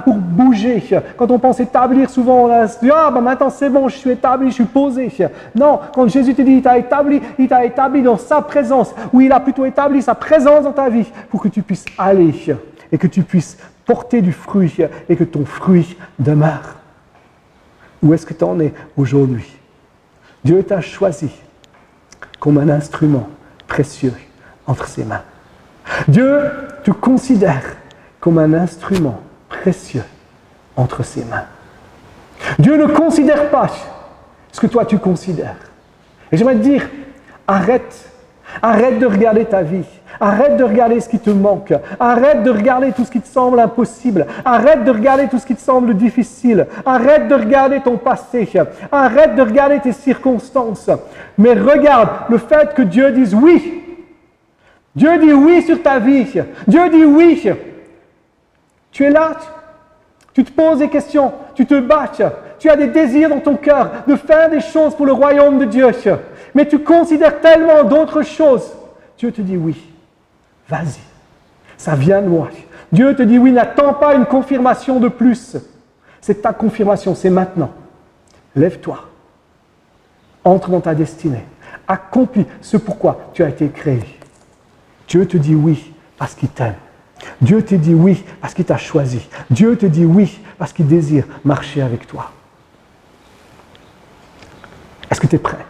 pour bouger. Quand on pense établir, souvent on se dit maintenant c'est bon, je suis établi, je suis posé. Non, quand Jésus te dit il t'a établi dans sa présence, ou il a plutôt établi sa présence dans ta vie pour que tu puisses aller et que tu puisses porter du fruit et que ton fruit demeure. Où est-ce que tu en es aujourd'hui? Dieu t'a choisi comme un instrument précieux entre ses mains. Dieu te considère comme un instrument précieux entre ses mains. Dieu ne considère pas ce que toi tu considères. Et j'aimerais te dire, arrête de regarder ta vie. Arrête de regarder ce qui te manque. Arrête de regarder tout ce qui te semble impossible. Arrête de regarder tout ce qui te semble difficile. Arrête de regarder ton passé. Arrête de regarder tes circonstances. Mais regarde le fait que Dieu dise oui. Dieu dit oui sur ta vie. Dieu dit oui. Tu es là. Tu te poses des questions. Tu te bats. Tu as des désirs dans ton cœur de faire des choses pour le royaume de Dieu. Mais tu considères tellement d'autres choses. Dieu te dit oui. Vas-y, ça vient de moi. Dieu te dit oui, n'attends pas une confirmation de plus. C'est ta confirmation, c'est maintenant. Lève-toi, entre dans ta destinée, accomplis ce pourquoi tu as été créé. Dieu te dit oui parce qu'il t'aime. Dieu te dit oui parce qu'il t'a choisi. Dieu te dit oui parce qu'il désire marcher avec toi. Est-ce que tu es prêt?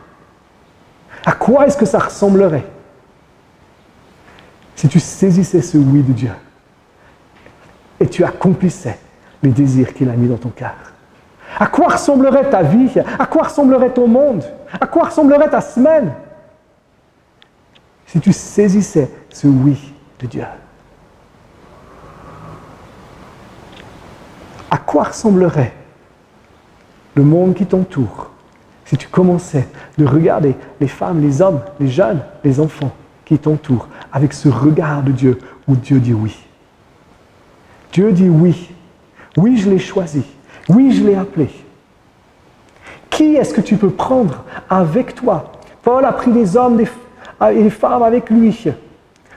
À quoi est-ce que ça ressemblerait si tu saisissais ce oui de Dieu et tu accomplissais les désirs qu'il a mis dans ton cœur? À quoi ressemblerait ta vie? À quoi ressemblerait ton monde? À quoi ressemblerait ta semaine si tu saisissais ce oui de Dieu? À quoi ressemblerait le monde qui t'entoure si tu commençais de regarder les femmes, les hommes, les jeunes, les enfants qui t'entourent avec ce regard de Dieu où Dieu dit oui? Dieu dit oui. Oui, je l'ai choisi. Oui, je l'ai appelé. Qui est-ce que tu peux prendre avec toi? Paul a pris des hommes et des femmes avec lui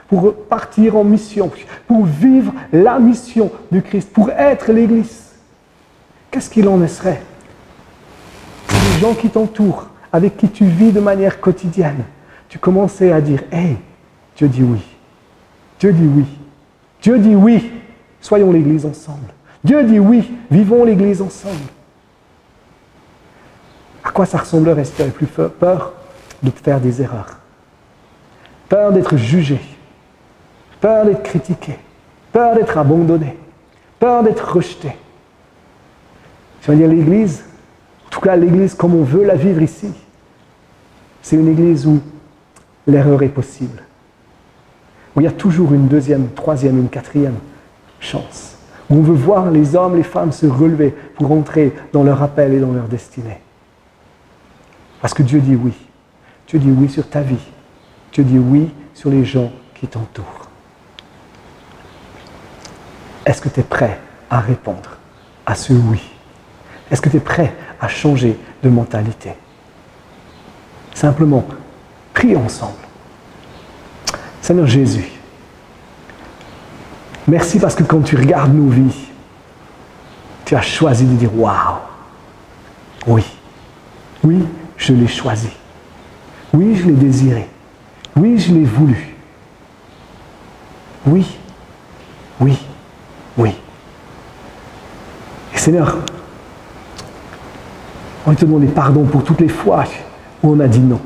pour partir en mission, pour vivre la mission de Christ, pour être l'Église. Qu'est-ce qu'il en serait? Les gens qui t'entourent, avec qui tu vis de manière quotidienne, tu commençais à dire, hey, Dieu dit oui. Dieu dit oui. Dieu dit oui. Soyons l'Église ensemble. Dieu dit oui. Vivons l'Église ensemble. À quoi ça ressemblerait si tu n'avais plus peur de faire des erreurs? Peur d'être jugé. Peur d'être critiqué. Peur d'être abandonné. Peur d'être rejeté. Je veux dire, l'Église, en tout cas l'Église comme on veut la vivre ici, c'est une Église où l'erreur est possible. Où il y a toujours une deuxième, une troisième, une quatrième chance. Où on veut voir les hommes, les femmes se relever pour entrer dans leur appel et dans leur destinée. Parce que Dieu dit oui. Dieu dit oui sur ta vie. Dieu dit oui sur les gens qui t'entourent. Est-ce que tu es prêt à répondre à ce oui? Est-ce que tu es prêt à changer de mentalité? Simplement, prions ensemble. Seigneur Jésus, merci parce que quand tu regardes nos vies, tu as choisi de dire « Waouh !» Oui, oui, je l'ai choisi. Oui, je l'ai désiré. Oui, je l'ai voulu. Oui, oui, oui. Et Seigneur, on va te demander pardon pour toutes les fois où on a dit non.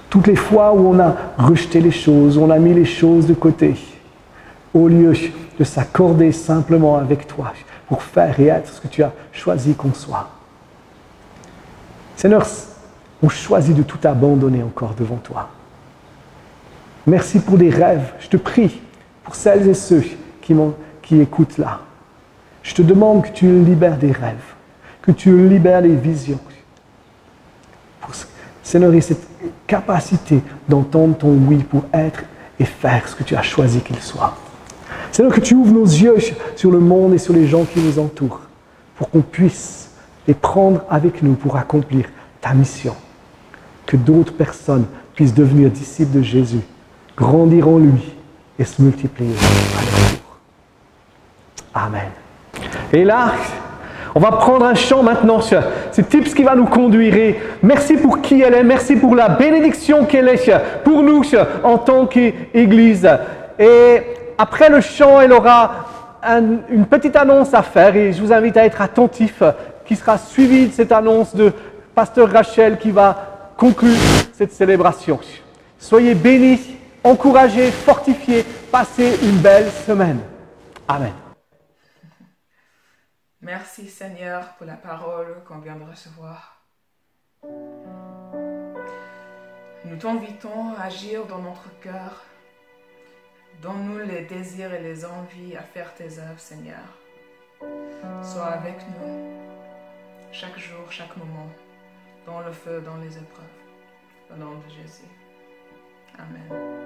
Toutes les fois où on a rejeté les choses, où on a mis les choses de côté, au lieu de s'accorder simplement avec toi pour faire et être ce que tu as choisi qu'on soit. Seigneur, on choisit de tout abandonner encore devant toi. Merci pour des rêves. Je te prie pour celles et ceux qui écoutent là. Je te demande que tu libères des rêves, que tu libères des visions. Seigneur, et cette capacité d'entendre ton oui pour être et faire ce que tu as choisi qu'il soit. Seigneur, que tu ouvres nos yeux sur le monde et sur les gens qui nous entourent pour qu'on puisse les prendre avec nous pour accomplir ta mission. Que d'autres personnes puissent devenir disciples de Jésus, grandir en lui et se multiplier à leur tour. Amen. Et là, on va prendre un chant maintenant, c'est Tips qui va nous conduire. Et merci pour qui elle est, merci pour la bénédiction qu'elle est pour nous en tant qu'Église. Et après le chant, elle aura une petite annonce à faire et je vous invite à être attentif, qui sera suivie de cette annonce de Pasteur Rachel qui va conclut cette célébration. Soyez bénis, encouragés, fortifiés, passez une belle semaine. Amen. Merci Seigneur pour la parole qu'on vient de recevoir. Nous t'invitons à agir dans notre cœur. Donne-nous les désirs et les envies à faire tes œuvres, Seigneur. Sois avec nous, chaque jour, chaque moment, dans le feu, dans les épreuves. Au nom de Jésus. Amen.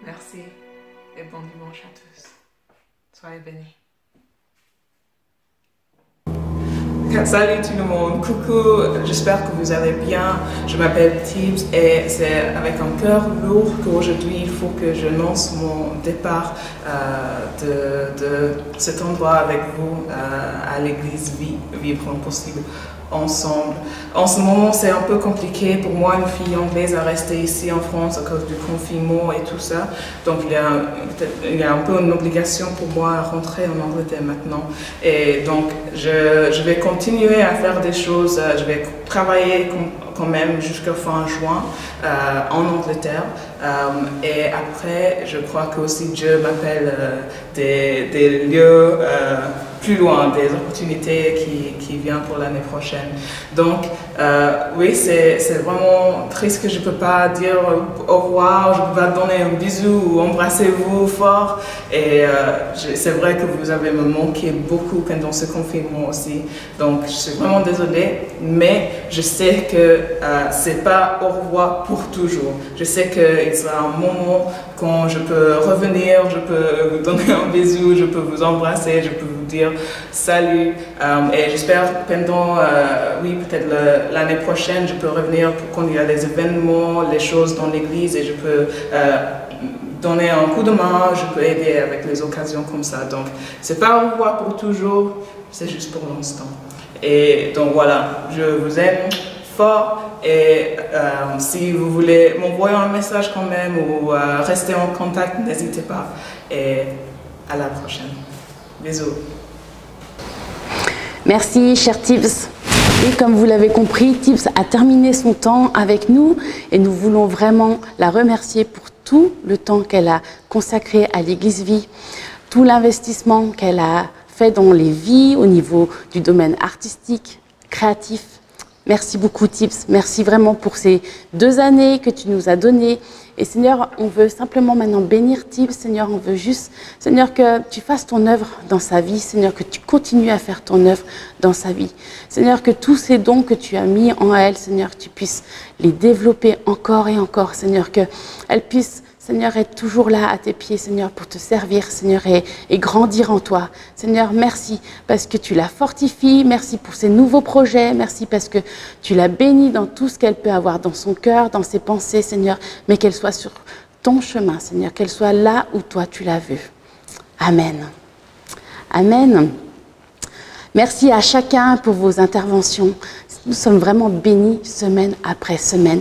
Merci et bon dimanche à tous. Soyez bénis. Salut tout le monde, coucou, j'espère que vous allez bien. Je m'appelle Tibbs et c'est avec un cœur lourd qu'aujourd'hui il faut que je lance mon départ de cet endroit avec vous à l'église Vivre Impossible ensemble. En ce moment, c'est un peu compliqué pour moi, une fille anglaise, à rester ici en France à cause du confinement et tout ça. Donc, il y a un peu une obligation pour moi à rentrer en Angleterre maintenant. Et donc, je vais continuer à faire des choses. Je vais travailler quand même jusqu'à fin juin en Angleterre. Et après, je crois que aussi Dieu m'appelle des lieux plus loin, des opportunités qui viennent pour l'année prochaine. Donc, oui, c'est vraiment triste que je ne peux pas dire au revoir, je ne peux pas donner un bisou ou embrasser-vous fort. Et c'est vrai que vous avez me manqué beaucoup pendant ce confinement aussi. Donc, je suis vraiment désolée, mais je sais que ce n'est pas au revoir pour toujours. Je sais qu'il sera un moment quand je peux revenir, je peux vous donner un bisou, je peux vous embrasser, je peux vous dire salut. Et j'espère pendant, oui, peut-être l'année prochaine, je peux revenir quand il y a des événements, les choses dans l'église et je peux donner un coup de main, je peux aider avec les occasions comme ça. Donc, c'est pas au revoir pour toujours, c'est juste pour l'instant. Et donc voilà, je vous aime fort et si vous voulez m'envoyer un message quand même ou rester en contact, n'hésitez pas. Et à la prochaine. Bisous. Merci, cher Tibbs. Et comme vous l'avez compris, Tibbs a terminé son temps avec nous et nous voulons vraiment la remercier pour tout le temps qu'elle a consacré à l'Église Vie, tout l'investissement qu'elle a fait dans les vies au niveau du domaine artistique, créatif. Merci beaucoup, Tibbs. Merci vraiment pour ces 2 années que tu nous as données. Et Seigneur, on veut simplement maintenant bénir Tibbs. Seigneur, on veut juste, Seigneur, que tu fasses ton œuvre dans sa vie. Seigneur, que tu continues à faire ton œuvre dans sa vie. Seigneur, que tous ces dons que tu as mis en elle, Seigneur, tu puisses les développer encore et encore. Seigneur, qu'elle puisse, Seigneur, être toujours là à tes pieds, Seigneur, pour te servir, Seigneur, et grandir en toi. Seigneur, merci parce que tu la fortifies, merci pour ses nouveaux projets, merci parce que tu la bénis dans tout ce qu'elle peut avoir dans son cœur, dans ses pensées, Seigneur, mais qu'elle soit sur ton chemin, Seigneur, qu'elle soit là où toi tu l'as vue. Amen. Amen. Merci à chacun pour vos interventions. Nous sommes vraiment bénis semaine après semaine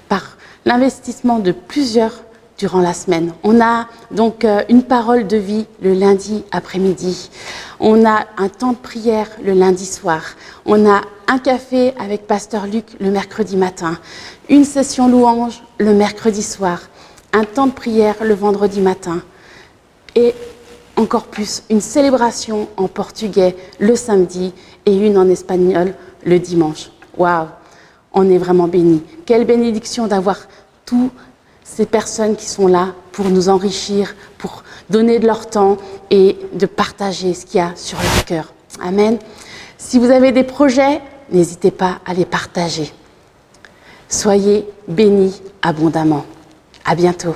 par l'investissement de plusieurs durant la semaine. On a donc une parole de vie le lundi après-midi. On a un temps de prière le lundi soir. On a un café avec Pasteur Luc le mercredi matin. Une session louange le mercredi soir. Un temps de prière le vendredi matin. Et encore plus, une célébration en portugais le samedi et une en espagnol le dimanche. Waouh, on est vraiment bénis. Quelle bénédiction d'avoir tout ces personnes qui sont là pour nous enrichir, pour donner de leur temps et de partager ce qu'il y a sur leur cœur. Amen. Si vous avez des projets, n'hésitez pas à les partager. Soyez bénis abondamment. À bientôt.